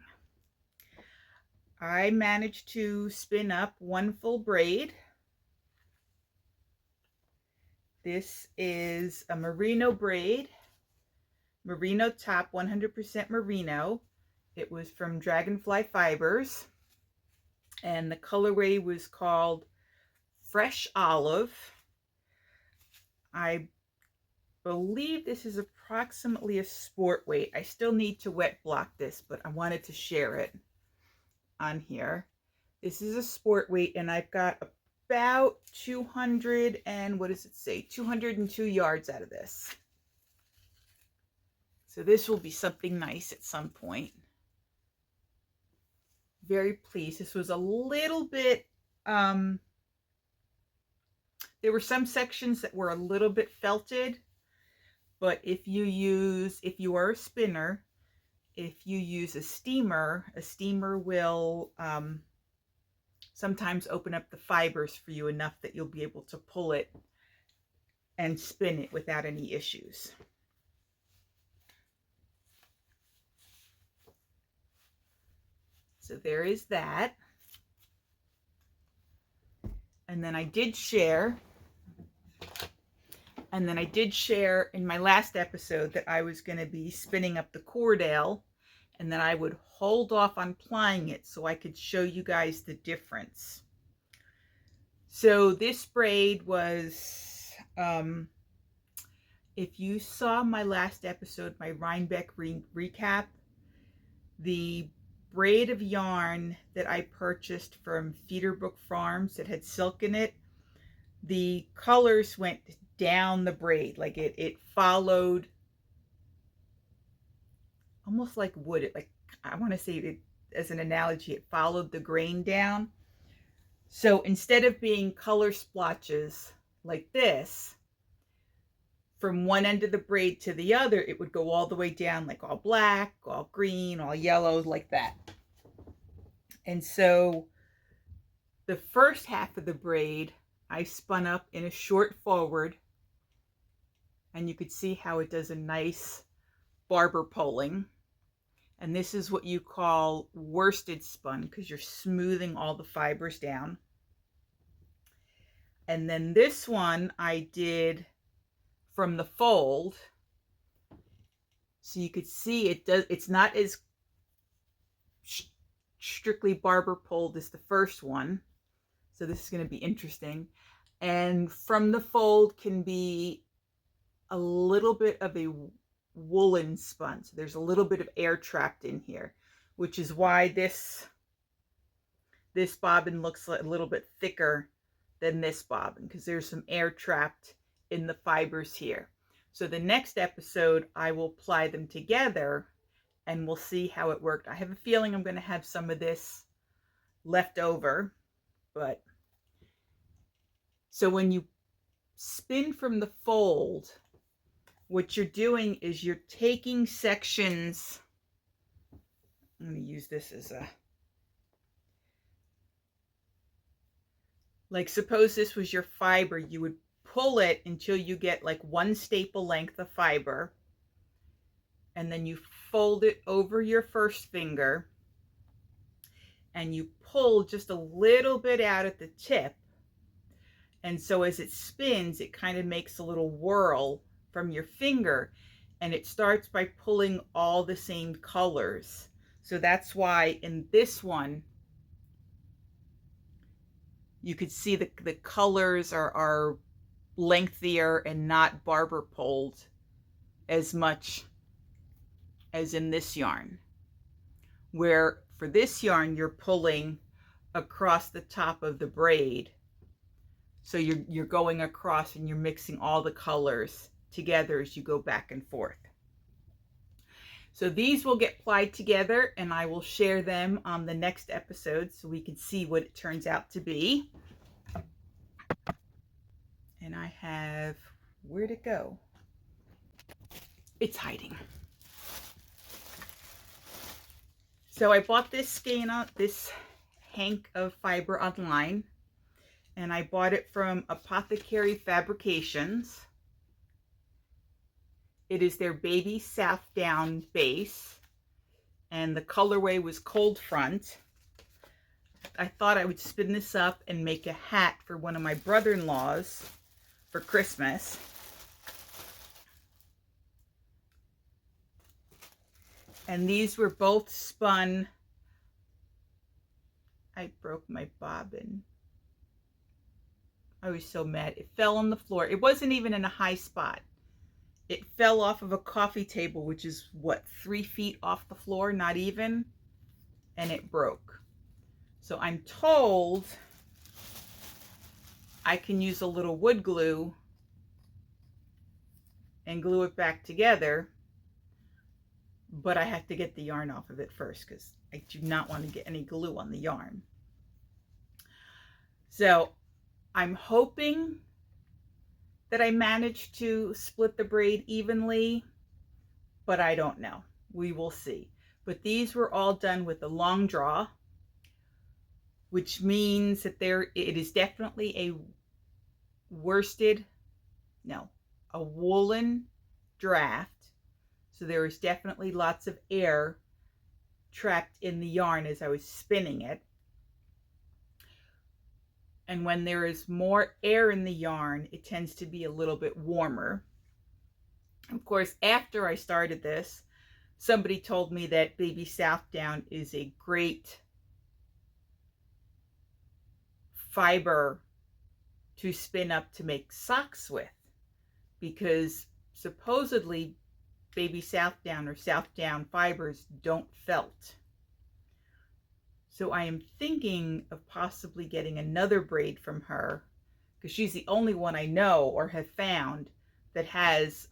I managed to spin up one full braid. This is a merino braid, merino top, 100% merino. It was from Dragonfly Fibers, and the colorway was called Fresh Olive. I believe this is approximately a sport weight. I still need to wet block this, but I wanted to share it on here. This is a sport weight, and I've got about 200 and what does it say? 202 yards out of this. So this will be something nice at some point. Very pleased. This was a little bit, there were some sections that were a little bit felted, but if you are a spinner, if you use a steamer will sometimes open up the fibers for you enough that you'll be able to pull it and spin it without any issues. So there is that. And then I did share in my last episode that I was going to be spinning up the Cordell, and then I would hold off on plying it so I could show you guys the difference. So this braid was, if you saw my last episode, my Rhinebeck recap, the braid of yarn that I purchased from Feederbrook Farms that had silk in it, the colors went down the braid, like it followed, almost like wood. It, like, I want to say it as an analogy, it followed the grain down. So instead of being color splotches like this from one end of the braid to the other, it would go all the way down, like all black, all green, all yellow, like that. And so the first half of the braid I spun up in a short forward, and you could see how it does a nice barber poling. And this is what you call worsted spun, because you're smoothing all the fibers down. And then this one I did from the fold, so you could see it's not as strictly barber pulled as the first one. So this is going to be interesting. And from the fold can be a little bit of a woolen spun. So there's a little bit of air trapped in here, which is why this bobbin looks a little bit thicker than this bobbin, because there's some air trapped in the fibers here. So the next episode I will ply them together and we'll see how it worked. I have a feeling I'm going to have some of this left over, but so when you spin from the fold, what you're doing is you're taking sections. I'm going to use this as a, like, suppose this was your fiber, you would pull it until you get like one staple length of fiber, and then you fold it over your first finger and you pull just a little bit out at the tip. And so as it spins, it kind of makes a little whirl from your finger, and it starts by pulling all the same colors. So that's why in this one you could see the colors are lengthier and not barber pulled as much as in this yarn, where for this yarn you're pulling across the top of the braid. So you're going across and you're mixing all the colors together as you go back and forth. So these will get plied together, and I will share them on the next episode so we can see what it turns out to be. And I have, where'd it go? It's hiding. So I bought this skein, this hank of fiber online, and I bought it from Apothecary Fabrications. It is their Baby South Down base, and the colorway was Cold Front. I thought I would spin this up and make a hat for one of my brother-in-laws for Christmas. And these were both spun. I broke my bobbin. I was so mad. It fell on the floor. It wasn't even in a high spot. It fell off of a coffee table, which is what, 3 feet off the floor, not even, and it broke. So I'm told I can use a little wood glue and glue it back together, but I have to get the yarn off of it first because I do not want to get any glue on the yarn. So I'm hoping that I managed to split the braid evenly, but I don't know. We will see. But these were all done with a long draw, which means that it is definitely a a woolen draft. So there is definitely lots of air trapped in the yarn as I was spinning it. And when there is more air in the yarn, it tends to be a little bit warmer. Of course, after I started this, somebody told me that baby Southdown is a great fiber to spin up to make socks with, because supposedly baby Southdown or Southdown fibers don't felt. So I am thinking of possibly getting another braid from her, because she's the only one I know or have found that has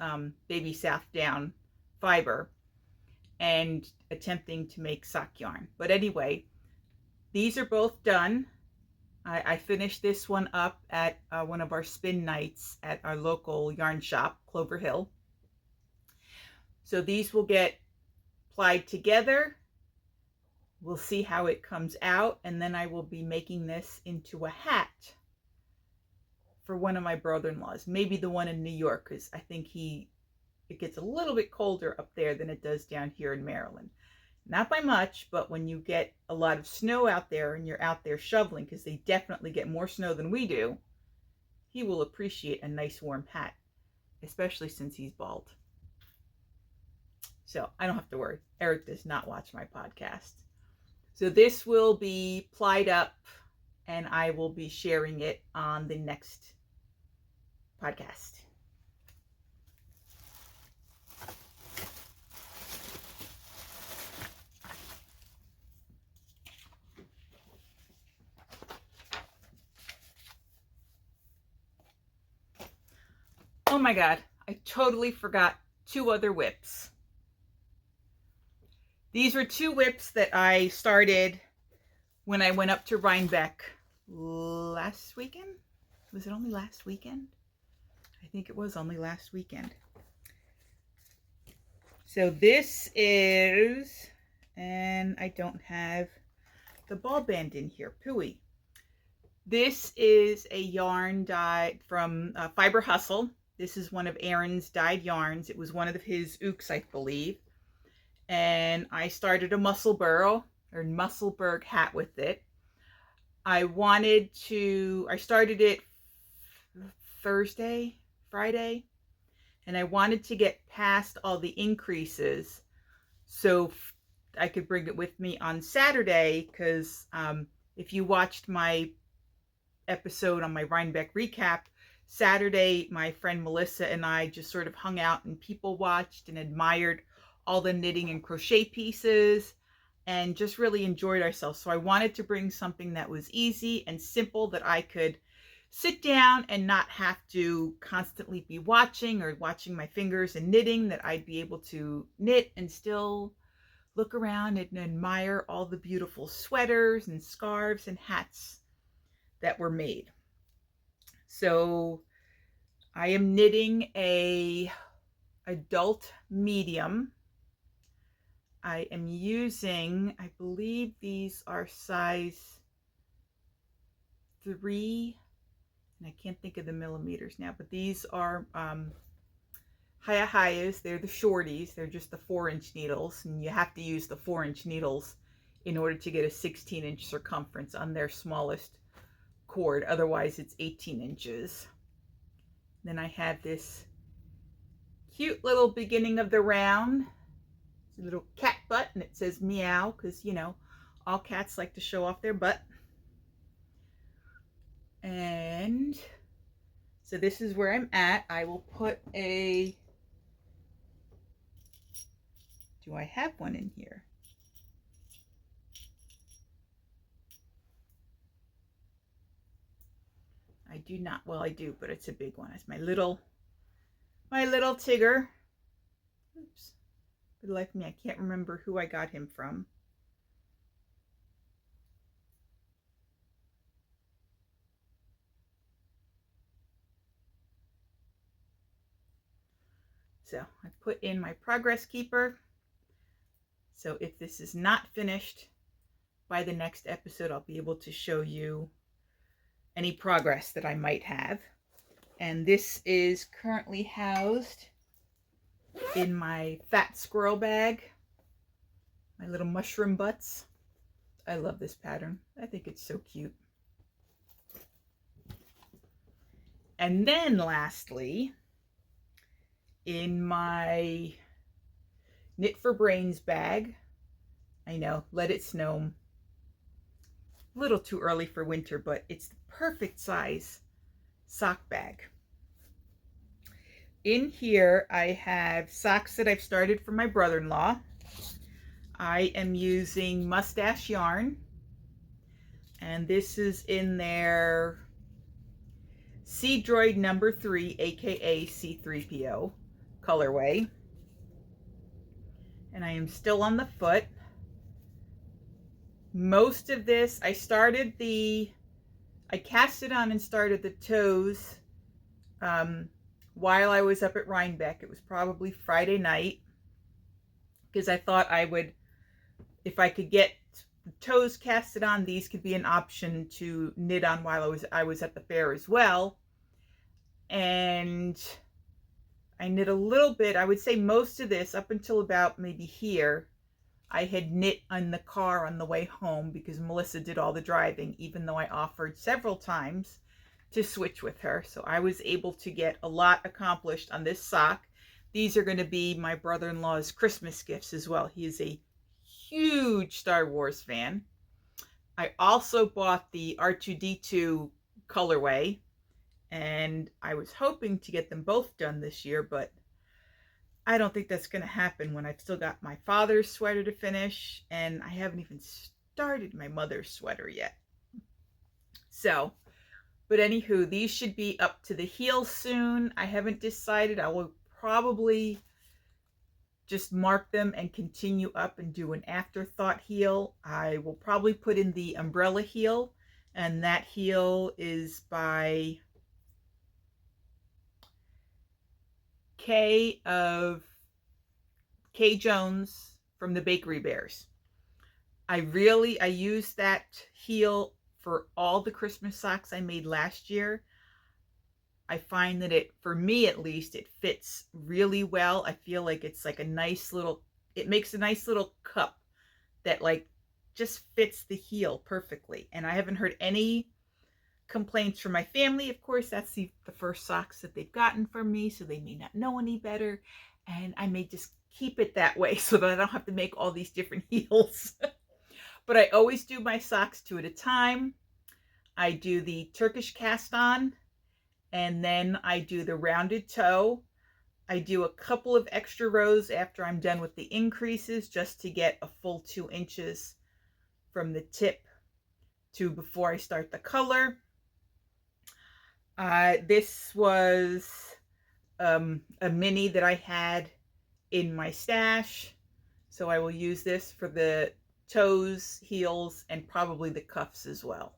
baby Southdown fiber, and attempting to make sock yarn. But anyway, these are both done. I finished this one up at one of our spin nights at our local yarn shop, Clover Hill. So these will get plied together. We'll see how it comes out, and then I will be making this into a hat for one of my brother-in-laws, maybe the one in New York, because I think it gets a little bit colder up there than it does down here in Maryland. Not by much, but when you get a lot of snow out there and you're out there shoveling, because they definitely get more snow than we do, he will appreciate a nice warm hat, especially since he's bald. So I don't have to worry. Eric does not watch my podcast. So this will be plied up, and I will be sharing it on the next podcast. Oh my God, I totally forgot 2 other whips. These were 2 whips that I started when I went up to Rhinebeck last weekend. Was it only last weekend? I think it was only last weekend. So this is, and I don't have the ball band in here, pooey. This is a yarn dyed from Fiber Hustle. This is one of Aaron's dyed yarns. It was one of his ooks, I believe. And I started a Musselburgh hat with it. I started it Friday, and I wanted to get past all the increases so I could bring it with me on Saturday, because if you watched my episode on my Rhinebeck recap, Saturday, my friend Melissa and I just sort of hung out and people watched and admired all the knitting and crochet pieces and just really enjoyed ourselves. So I wanted to bring something that was easy and simple that I could sit down and not have to constantly be watching my fingers and knitting, that I'd be able to knit and still look around and admire all the beautiful sweaters and scarves and hats that were made. So I am knitting a adult medium. I am using, I believe these are size 3, and I can't think of the millimeters now, but these are Hayahayas. They're the shorties. They're just the 4-inch needles, and you have to use the 4-inch needles in order to get a 16-inch circumference on their smallest cord. Otherwise, it's 18 inches. Then I have this cute little beginning of the round. It's a little cat butt, and it says meow, because, you know, all cats like to show off their butt. And so this is where I'm at. I will put a, do I have one in here? I I do not. Well, I do, but it's a big one. It's my little Tigger. Oops. For the life of me, I can't remember who I got him from. So I put in my progress keeper. So if this is not finished by the next episode, I'll be able to show you any progress that I might have. And this is currently housed in my fat squirrel bag, my little mushroom butts. I love this pattern. I think it's so cute. And then lastly, in my Knit for Brains bag, I know, let it snow. A little too early for winter, but it's the perfect size sock bag. In here, I have socks that I've started for my brother-in-law. I am using Mustache yarn, and this is in their Sea Droid number 3, aka C3PO colorway. And I am still on the foot. Most of this, I cast it on and started the toes while I was up at Rhinebeck. It was probably Friday night, because I thought I would, if I could get toes casted on, these could be an option to knit on while I was at the fair as well. And I knit a little bit. I would say most of this, up until about maybe here, I had knit on the car on the way home, because Melissa did all the driving, even though I offered several times to switch with her. So I was able to get a lot accomplished on this sock. These are going to be my brother-in-law's Christmas gifts as well. He is a huge Star Wars fan. I also bought the R2-D2 colorway, and I was hoping to get them both done this year, but I don't think that's going to happen when I've still got my father's sweater to finish, and I haven't even started my mother's sweater yet. So, but anywho, these should be up to the heel soon. I haven't decided. I will probably just mark them and continue up and do an afterthought heel. I will probably put in the umbrella heel, and that heel is by Kay Jones from the Bakery Bears. I used that heel for all the Christmas socks I made last year. I find that for me at least, it fits really well. I feel like it's like it makes a nice little cup that like just fits the heel perfectly. And I haven't heard any complaints from my family. Of course, that's the first socks that they've gotten from me, so they may not know any better. And I may just keep it that way so that I don't have to make all these different heels. But I always do my socks 2 at a time. I do the Turkish cast on, and then I do the rounded toe. I do a couple of extra rows after I'm done with the increases, just to get a full 2 inches from the tip to before I start the color. This was a mini that I had in my stash, so I will use this for the toes, heels, and probably the cuffs as well.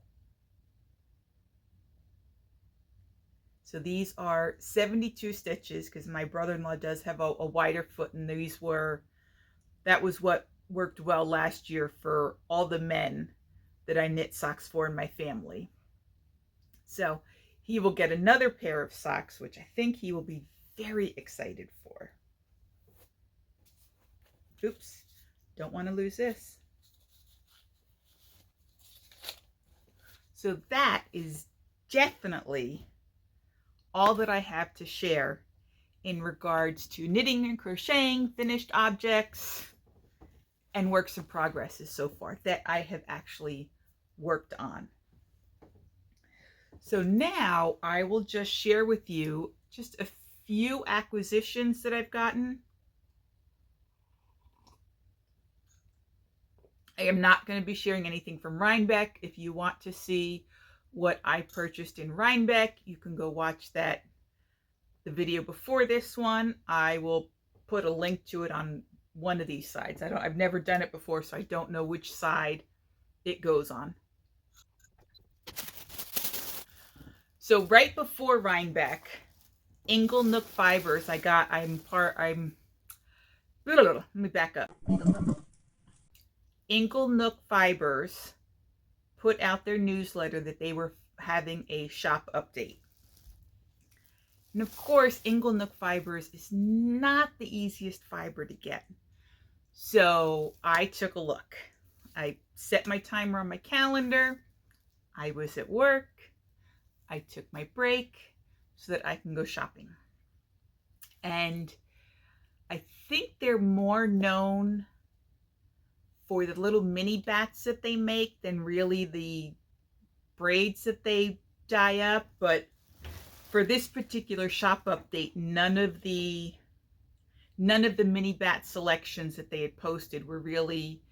So these are 72 stitches, because my brother-in-law does have a wider foot, and that was what worked well last year for all the men that I knit socks for in my family. So he will get another pair of socks, which I think he will be very excited for. Oops, don't want to lose this. So that is definitely all that I have to share in regards to knitting and crocheting, finished objects, and works in progress so far that I have actually worked on. So now I will just share with you just a few acquisitions that I've gotten. I am not going to be sharing anything from Rhinebeck. If you want to see what I purchased in Rhinebeck. You can go watch that, the video before this one. I will put a link to it on one of these sides. I've never done it before, so I don't know which side it goes on. So right before Rhinebeck, Inglenook Fibers, let me back up. Inglenook Fibers put out their newsletter that they were having a shop update. And of course, Inglenook Fibers is not the easiest fiber to get. So I took a look. I set my timer on my calendar. I was at work. I took my break so that I can go shopping. And I think they're more known for the little mini bats that they make than really the braids that they dye up. But for this particular shop update, none of the mini bat selections that they had posted were really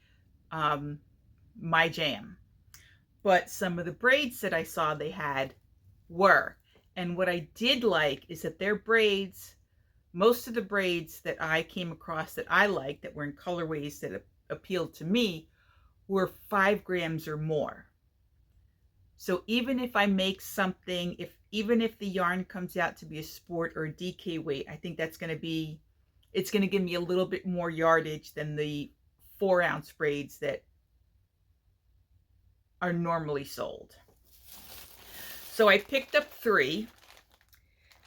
my jam. But some of the braids that I saw they had were. And what I did like is that their braids, most of the braids that I came across that I liked, that were in colorways that appealed to me, were 5 grams or more. So even if I make something, even if the yarn comes out to be a sport or a DK weight, I think that's going to be, it's going to give me a little bit more yardage than the 4-ounce braids that are normally sold. So I picked up 3,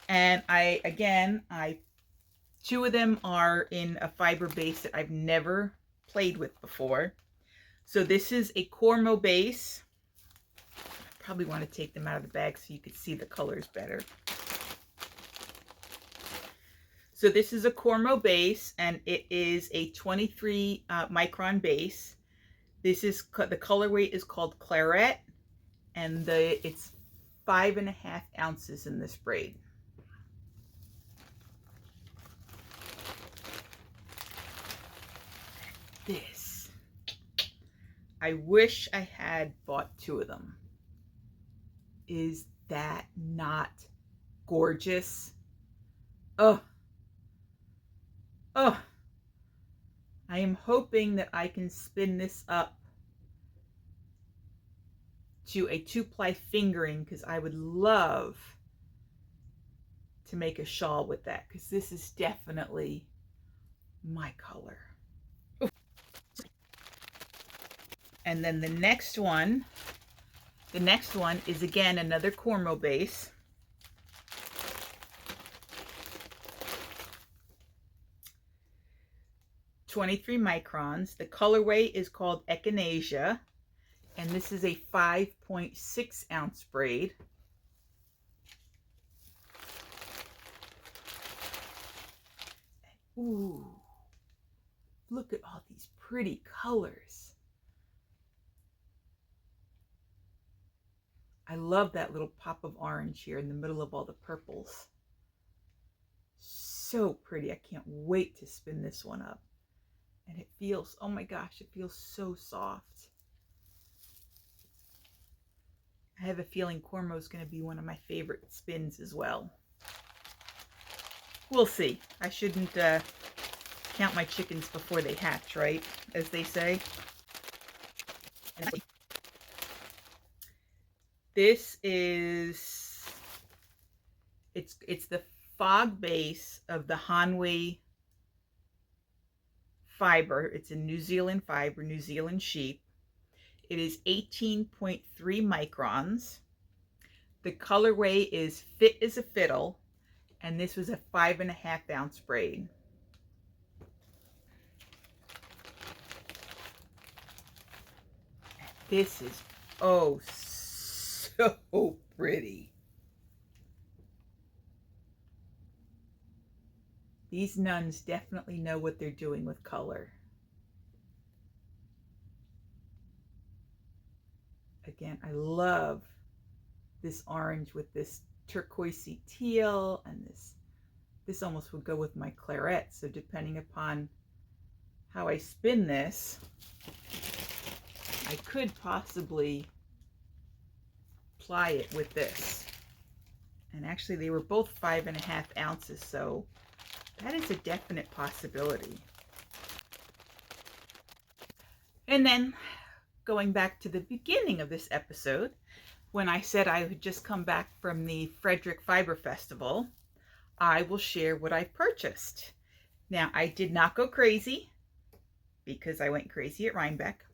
and I 2 of them are in a fiber base that I've never played with before. So this is a Cormo base. I probably want to take them out of the bag so you can see the colors better. So this is a Cormo base, and it is a 23 micron base. This is, the color weight is called Claret, and it's 5.5 ounces in this braid. This, I wish I had bought 2 of them. Is that not gorgeous? Oh, I am hoping that I can spin this up to a 2-ply fingering, because I would love to make a shawl with that, because this is definitely my color. And then the next one is again another Cormo base. .23 microns. The colorway is called Echinacea, and this is a 5.6 ounce braid. Ooh, look at all these pretty colors. I love that little pop of orange here in the middle of all the purples. So pretty. I can't wait to spin this one up. And it feels, oh my gosh, it feels so soft. I have a feeling Cormo is going to be one of my favorite spins as well. We'll see. I shouldn't count my chickens before they hatch, right? As they say. This is, it's the fog base of the Hanwei fiber. It's a New Zealand fiber, New Zealand sheep. It is 18.3 microns. The colorway is Fit as a Fiddle, and this was a 5.5 ounce braid. This is, oh, so pretty. These nuns definitely know what they're doing with color. Again, I love this orange with this turquoisey teal, and this almost would go with my claret. So depending upon how I spin this, I could possibly ply it with this. And actually they were both 5.5 ounces, so that is a definite possibility. And then going back to the beginning of this episode, when I said I had just come back from the Frederick Fiber Festival, I will share what I purchased. Now, I did not go crazy because I went crazy at Rhinebeck.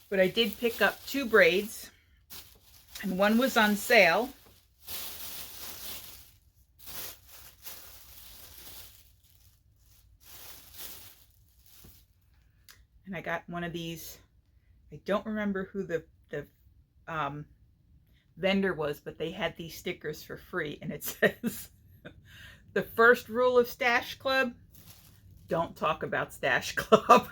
But I did pick up 2 braids, and one was on sale. And I got one of these. I don't remember who the vendor was, but they had these stickers for free, and it says, the first rule of Stash Club, don't talk about Stash Club.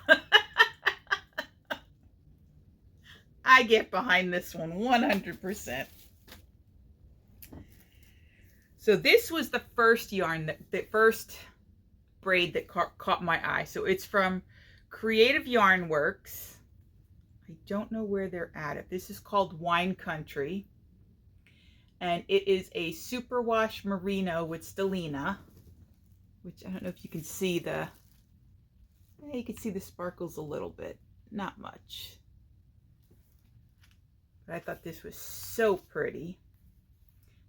I get behind this one 100%. So this was the first yarn, the first braid that caught my eye. So it's from Creative Yarn Works. I don't know where they're at. This is called Wine Country. And it is a superwash merino with stellina, which I don't know if you can see you can see the sparkles a little bit, not much. But I thought this was so pretty.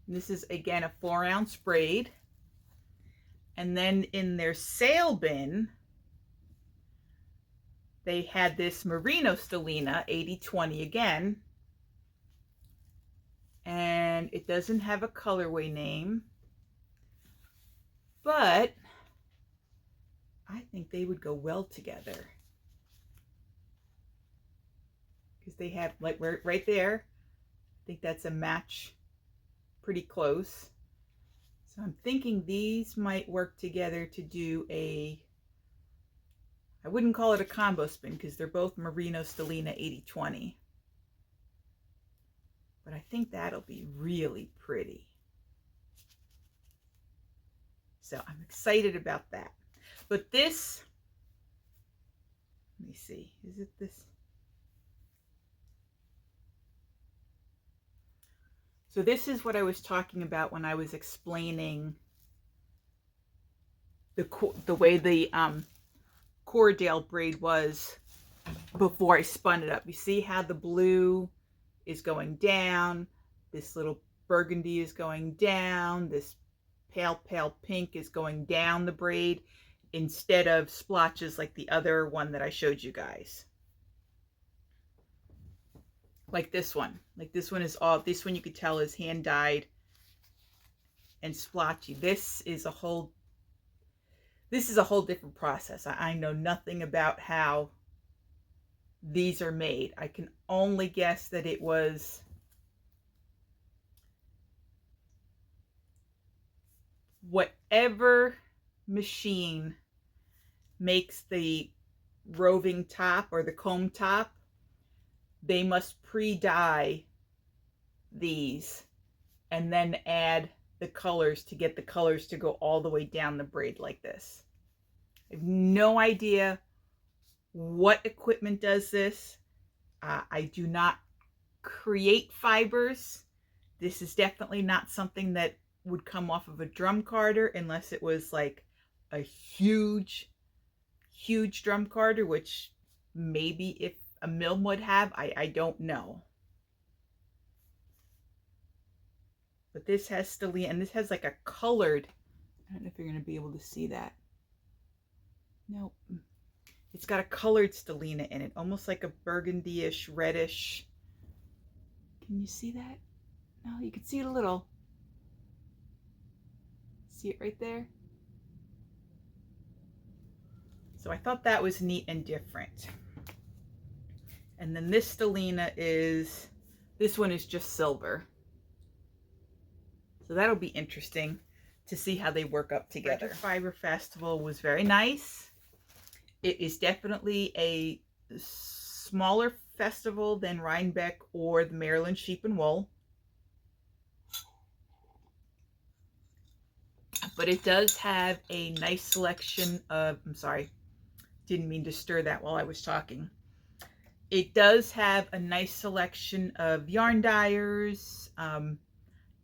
And this is again a 4-ounce braid. And then in their sale bin, they had this merino stellina 80/20 again. And it doesn't have a colorway name, but I think they would go well together. Because they have, like, right there, I think that's a match pretty close. So I'm thinking these might work together to do I wouldn't call it a combo spin because they're both merino stellina 80/20. But I think that'll be really pretty. So I'm excited about that. But this, let me see, is it this? So this is what I was talking about when I was explaining the way the Cordale braid was before I spun it up. You see how the blue is going down, this little burgundy is going down, this pale pink is going down the braid instead of splotches like the other one that I showed you guys. Like this one. Like this one is all, this one you could tell is hand dyed and splotchy. This is a whole different process. I know nothing about how these are made. I can only guess that it was whatever machine makes the roving top or the comb top, they must pre-dye these and then add the colors to get the colors to go all the way down the braid like this. I have no idea what equipment does this. I do not create fibers. This is definitely not something that would come off of a drum carder unless it was like a huge drum carder, which maybe if a mill would have, I don't know. But this has stellina, and this has like a colored, I don't know if you're going to be able to see that. Nope. It's got a colored stellina in it, almost like a burgundy-ish, reddish. Can you see that? No, you can see it a little. See it right there? So I thought that was neat and different. And then this stellina is, this one is just silver. So that'll be interesting to see how they work up together. Fiber Festival was very nice. It is definitely a smaller festival than Rhinebeck or the Maryland Sheep and Wool. But it does have a nice selection of, didn't mean to stir that while I was talking. It does have a nice selection of yarn dyers,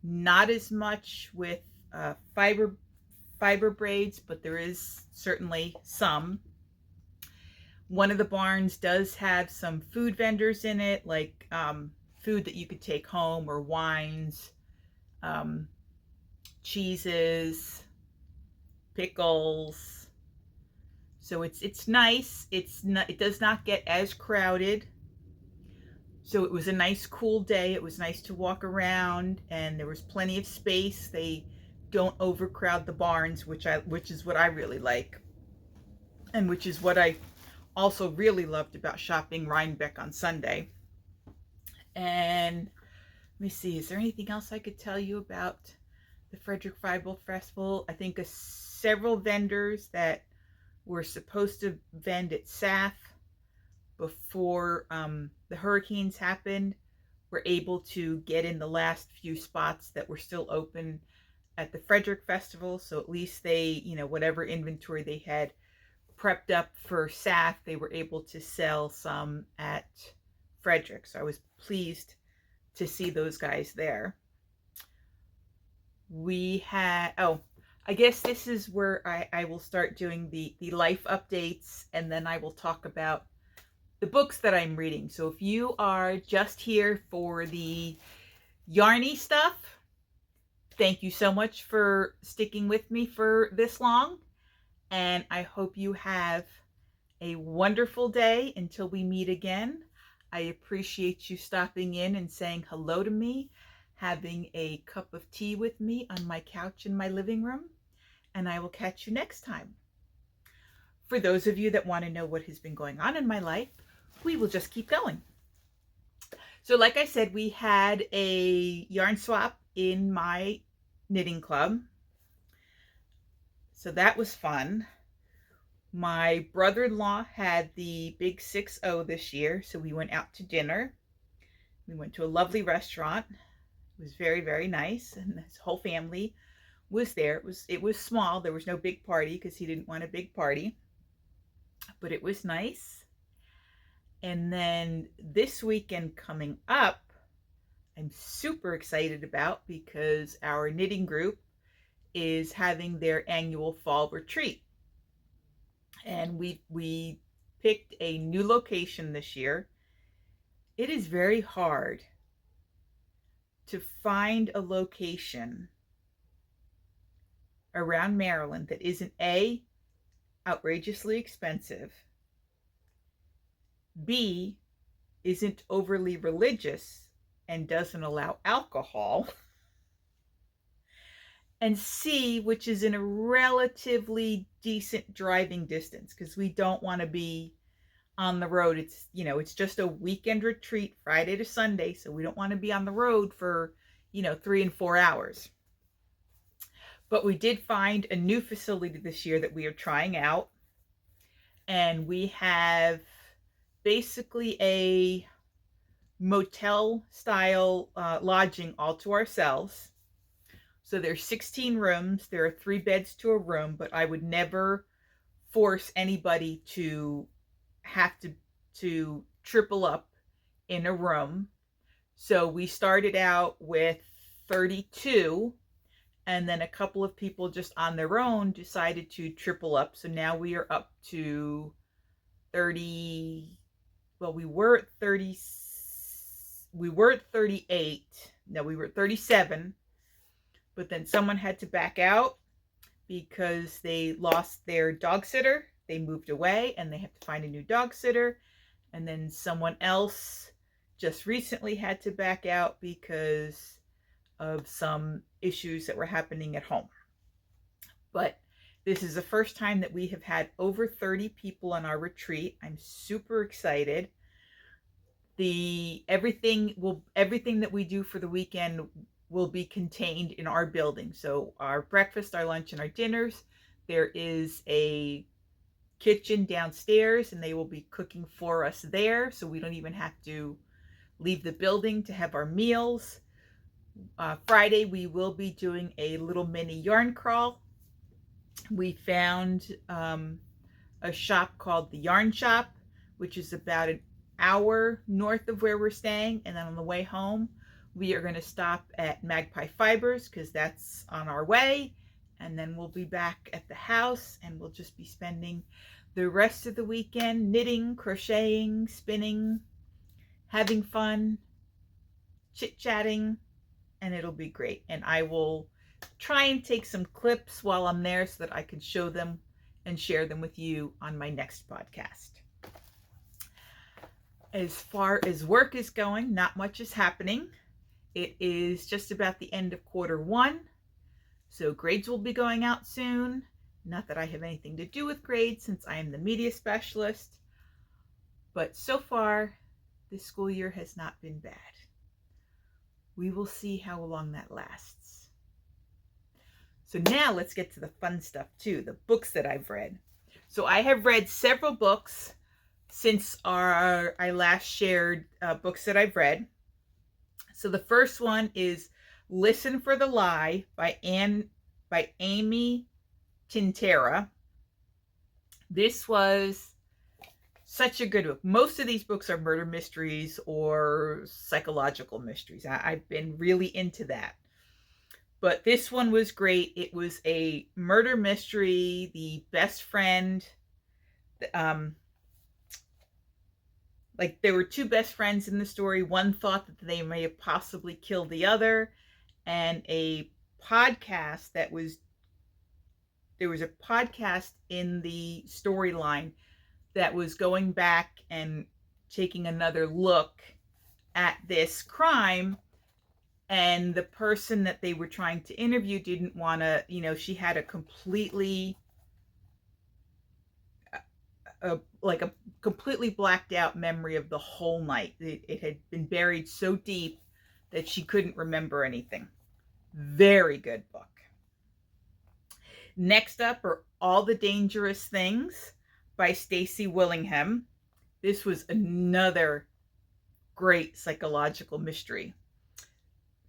not as much with fiber braids, but there is certainly some. One of the barns does have some food vendors in it, like food that you could take home, or wines, cheeses, pickles. So it's nice. It does not get as crowded. So it was a nice cool day. It was nice to walk around, and there was plenty of space. They don't overcrowd the barns, which is what I really like, and which is what I also really loved about shopping Rhinebeck on Sunday. And let me see, is there anything else I could tell you about the Frederick Freiburg Festival? I think several vendors that were supposed to vend at SAF before the hurricanes happened were able to get in the last few spots that were still open at the Frederick Festival. So at least they, whatever inventory they had prepped up for SAF, they were able to sell some at Frederick. So I was pleased to see those guys there. We had, I guess this is where I will start doing the life updates, and then I will talk about the books that I'm reading. So if you are just here for the yarny stuff, thank you so much for sticking with me for this long. And I hope you have a wonderful day until we meet again. I appreciate you stopping in and saying hello to me, having a cup of tea with me on my couch in my living room, and I will catch you next time. For those of you that want to know what has been going on in my life, we will just keep going. So like I said, we had a yarn swap in my knitting club. So that was fun. My brother-in-law had the big 6-0 this year, so we went out to dinner. We went to a lovely restaurant. It was very, very nice, and his whole family was there. It was small. There was no big party because he didn't want a big party, but it was nice. And then this weekend coming up, I'm super excited about, because our knitting group is having their annual fall retreat. And we picked a new location this year. It is very hard to find a location around Maryland that isn't A, outrageously expensive, B, isn't overly religious and doesn't allow alcohol, and C, which is in a relatively decent driving distance, because we don't want to be on the road. It's just a weekend retreat, Friday to Sunday, so we don't want to be on the road for 3 and 4 hours. But we did find a new facility this year that we are trying out, and we have basically a motel style lodging all to ourselves. So there's 16 rooms. There are 3 beds to a room, but I would never force anybody to have to triple up in a room. So we started out with 32, and then a couple of people just on their own decided to triple up. So now we are up to 30. Well, we were at 30. We were at 38. No, we were at 37. But then someone had to back out because they lost their dog sitter. They moved away and they have to find a new dog sitter. And then someone else just recently had to back out because of some issues that were happening at home. But this is the first time that we have had over 30 people on our retreat. I'm super excited. Everything that we do for the weekend will be contained in our building. So our breakfast, our lunch, and our dinners. There is a kitchen downstairs, and they will be cooking for us there, so we don't even have to leave the building to have our meals. Friday, we will be doing a little mini yarn crawl. We found a a shop called the Yarn Shop, which is about an hour north of where we're staying. And then on the way home, we are going to stop at Magpie Fibers because that's on our way. And then we'll be back at the house and we'll just be spending the rest of the weekend knitting, crocheting, spinning, having fun, chit-chatting, and it'll be great. And I will try and take some clips while I'm there so that I can show them and share them with you on my next podcast. As far as work is going, not much is happening. It is just about the end of Q1, so grades will be going out soon. Not that I have anything to do with grades since I am the media specialist, but so far this school year has not been bad. We will see how long that lasts. So now let's get to the fun stuff too, the books that I've read. So I have read several books since I last shared books that I've read. So the first one is Listen for the Lie by Amy Tintera. This was such a good book. Most of these books are murder mysteries or psychological mysteries. I've been really into that. But this one was great. It was a murder mystery. The best friend, like there were two best friends in the story. One thought that they may have possibly killed the other. And a podcast there was a podcast in the storyline that was going back and taking another look at this crime. And the person that they were trying to interview didn't want to, she had a completely, completely blacked out memory of the whole night. It had been buried so deep that she couldn't remember anything. Very good book. Next up are All the Dangerous Things by Stacy Willingham. This was another great psychological mystery.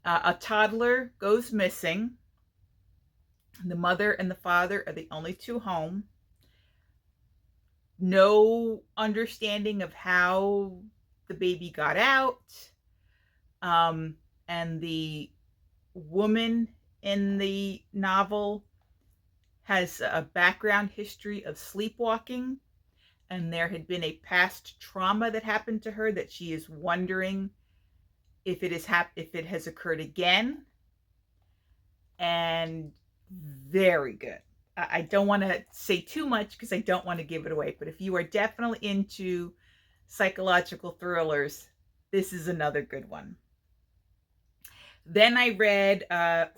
A toddler goes missing. The mother and the father are the only two home. No understanding of how the baby got out. And the woman in the novel has a background history of sleepwalking, and there had been a past trauma that happened to her that she is wondering if it has occurred again. And very good. I don't want to say too much because I don't want to give it away, but if you are definitely into psychological thrillers, this is another good one. Then I read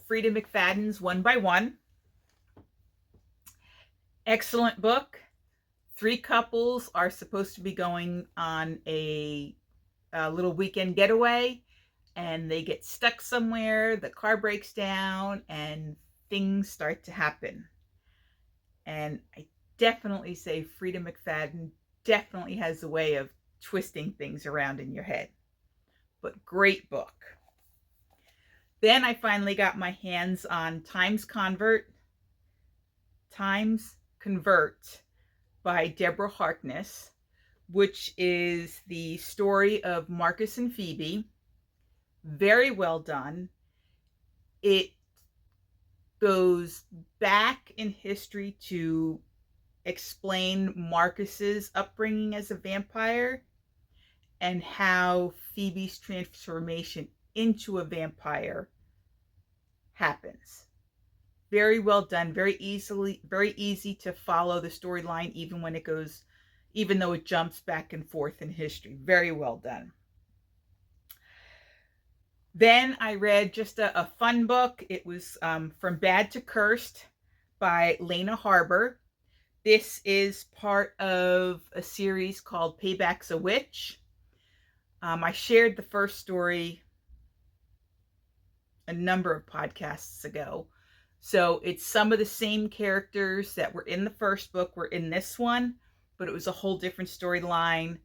Frida McFadden's One by One. Excellent book. 3 couples are supposed to be going on a little weekend getaway, and they get stuck somewhere, the car breaks down, and things start to happen. And I definitely say Frida McFadden definitely has a way of twisting things around in your head. But great book. Then I finally got my hands on Times Convert by Deborah Harkness, which is the story of Marcus and Phoebe. Very well done. It goes back in history to explain Marcus's upbringing as a vampire and how Phoebe's transformation into a vampire happens. Very well done, very easy to follow the storyline, even though it jumps back and forth in history. Very well done. Then I read just a fun book. It was From Bad to Cursed by Lena Harbor. This is part of a series called Payback's a Witch. I shared the first story a number of podcasts ago. So it's some of the same characters that were in the first book were in this one, but it was a whole different storyline.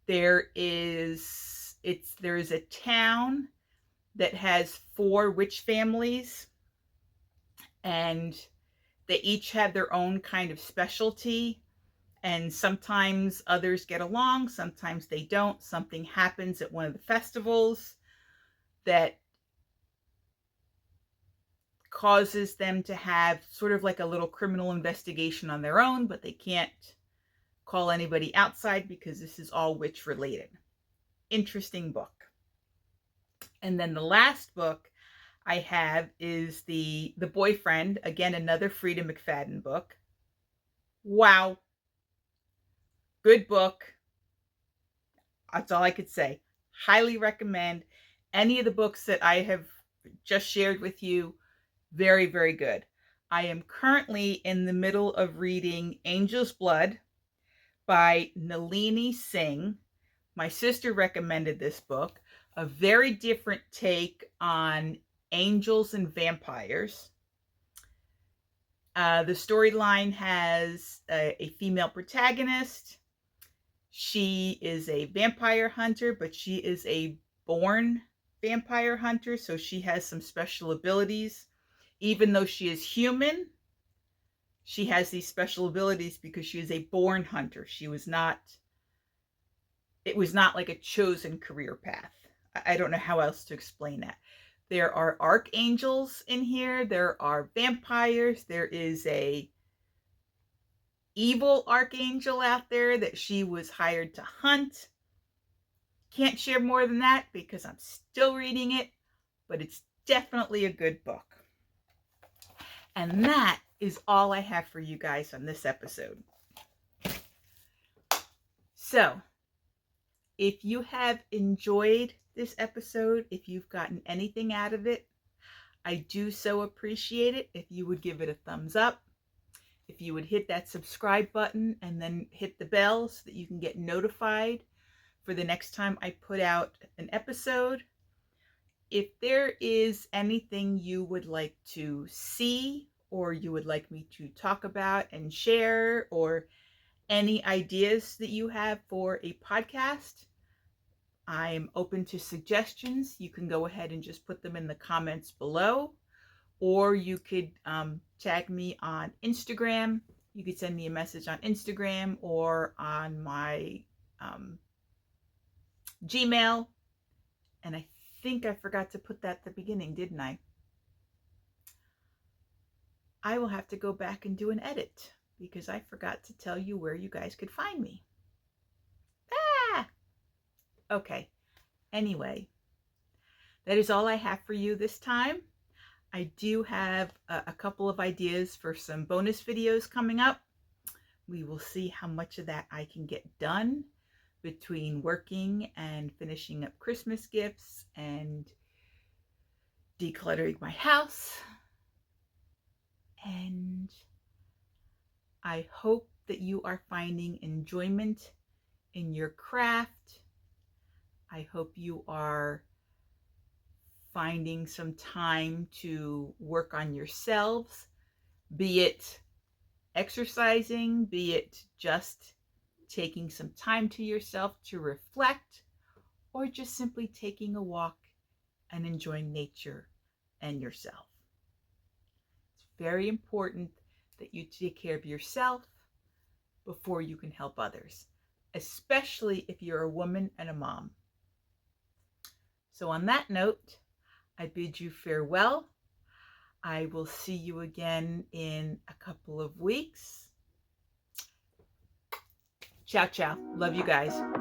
There is a town that has 4 witch families, and they each have their own kind of specialty, And sometimes others get along, sometimes they don't. Something happens at one of the festivals that causes them to have sort of like a little criminal investigation on their own, but they can't call anybody outside because this is all witch related. Interesting book. And then the last book I have is the Boyfriend, again another Frida McFadden book. Wow. Good book. That's all I could say. Highly recommend any of the books that I have just shared with you. Very, very good. I am currently in the middle of reading Angel's Blood by Nalini Singh. My sister recommended this book. A very different take on angels and vampires. The storyline has a female protagonist. She is a vampire hunter, but she is a born vampire hunter, so she has some special abilities. Even though she is human, she has these special abilities because she is a born hunter. It was not like a chosen career path. I don't know how else to explain that. There are archangels in here. There are vampires. There is a evil archangel out there that she was hired to hunt. Can't share more than that because I'm still reading it, but it's definitely a good book. And that is all I have for you guys on this episode. So, if you have enjoyed this episode, if you've gotten anything out of it, I do so appreciate it if you would give it a thumbs up. If you would hit that subscribe button and then hit the bell so that you can get notified for the next time I put out an episode. If there is anything you would like to see or you would like me to talk about and share, or any ideas that you have for a podcast, I am open to suggestions. You can go ahead and just put them in the comments below, or you could tag me on Instagram. You could send me a message on Instagram or on my Gmail. And I think I forgot to put that at the beginning, didn't I? I will have to go back and do an edit because I forgot to tell you where you guys could find me. Okay. Anyway, that is all I have for you this time. I do have a couple of ideas for some bonus videos coming up. We will see how much of that I can get done between working and finishing up Christmas gifts and decluttering my house. And I hope that you are finding enjoyment in your craft. I hope you are finding some time to work on yourselves, be it exercising, be it just taking some time to yourself to reflect, or just simply taking a walk and enjoying nature and yourself. It's very important that you take care of yourself before you can help others, especially if you're a woman and a mom. So on that note, I bid you farewell. I will see you again in a couple of weeks. Ciao, ciao. Love you guys.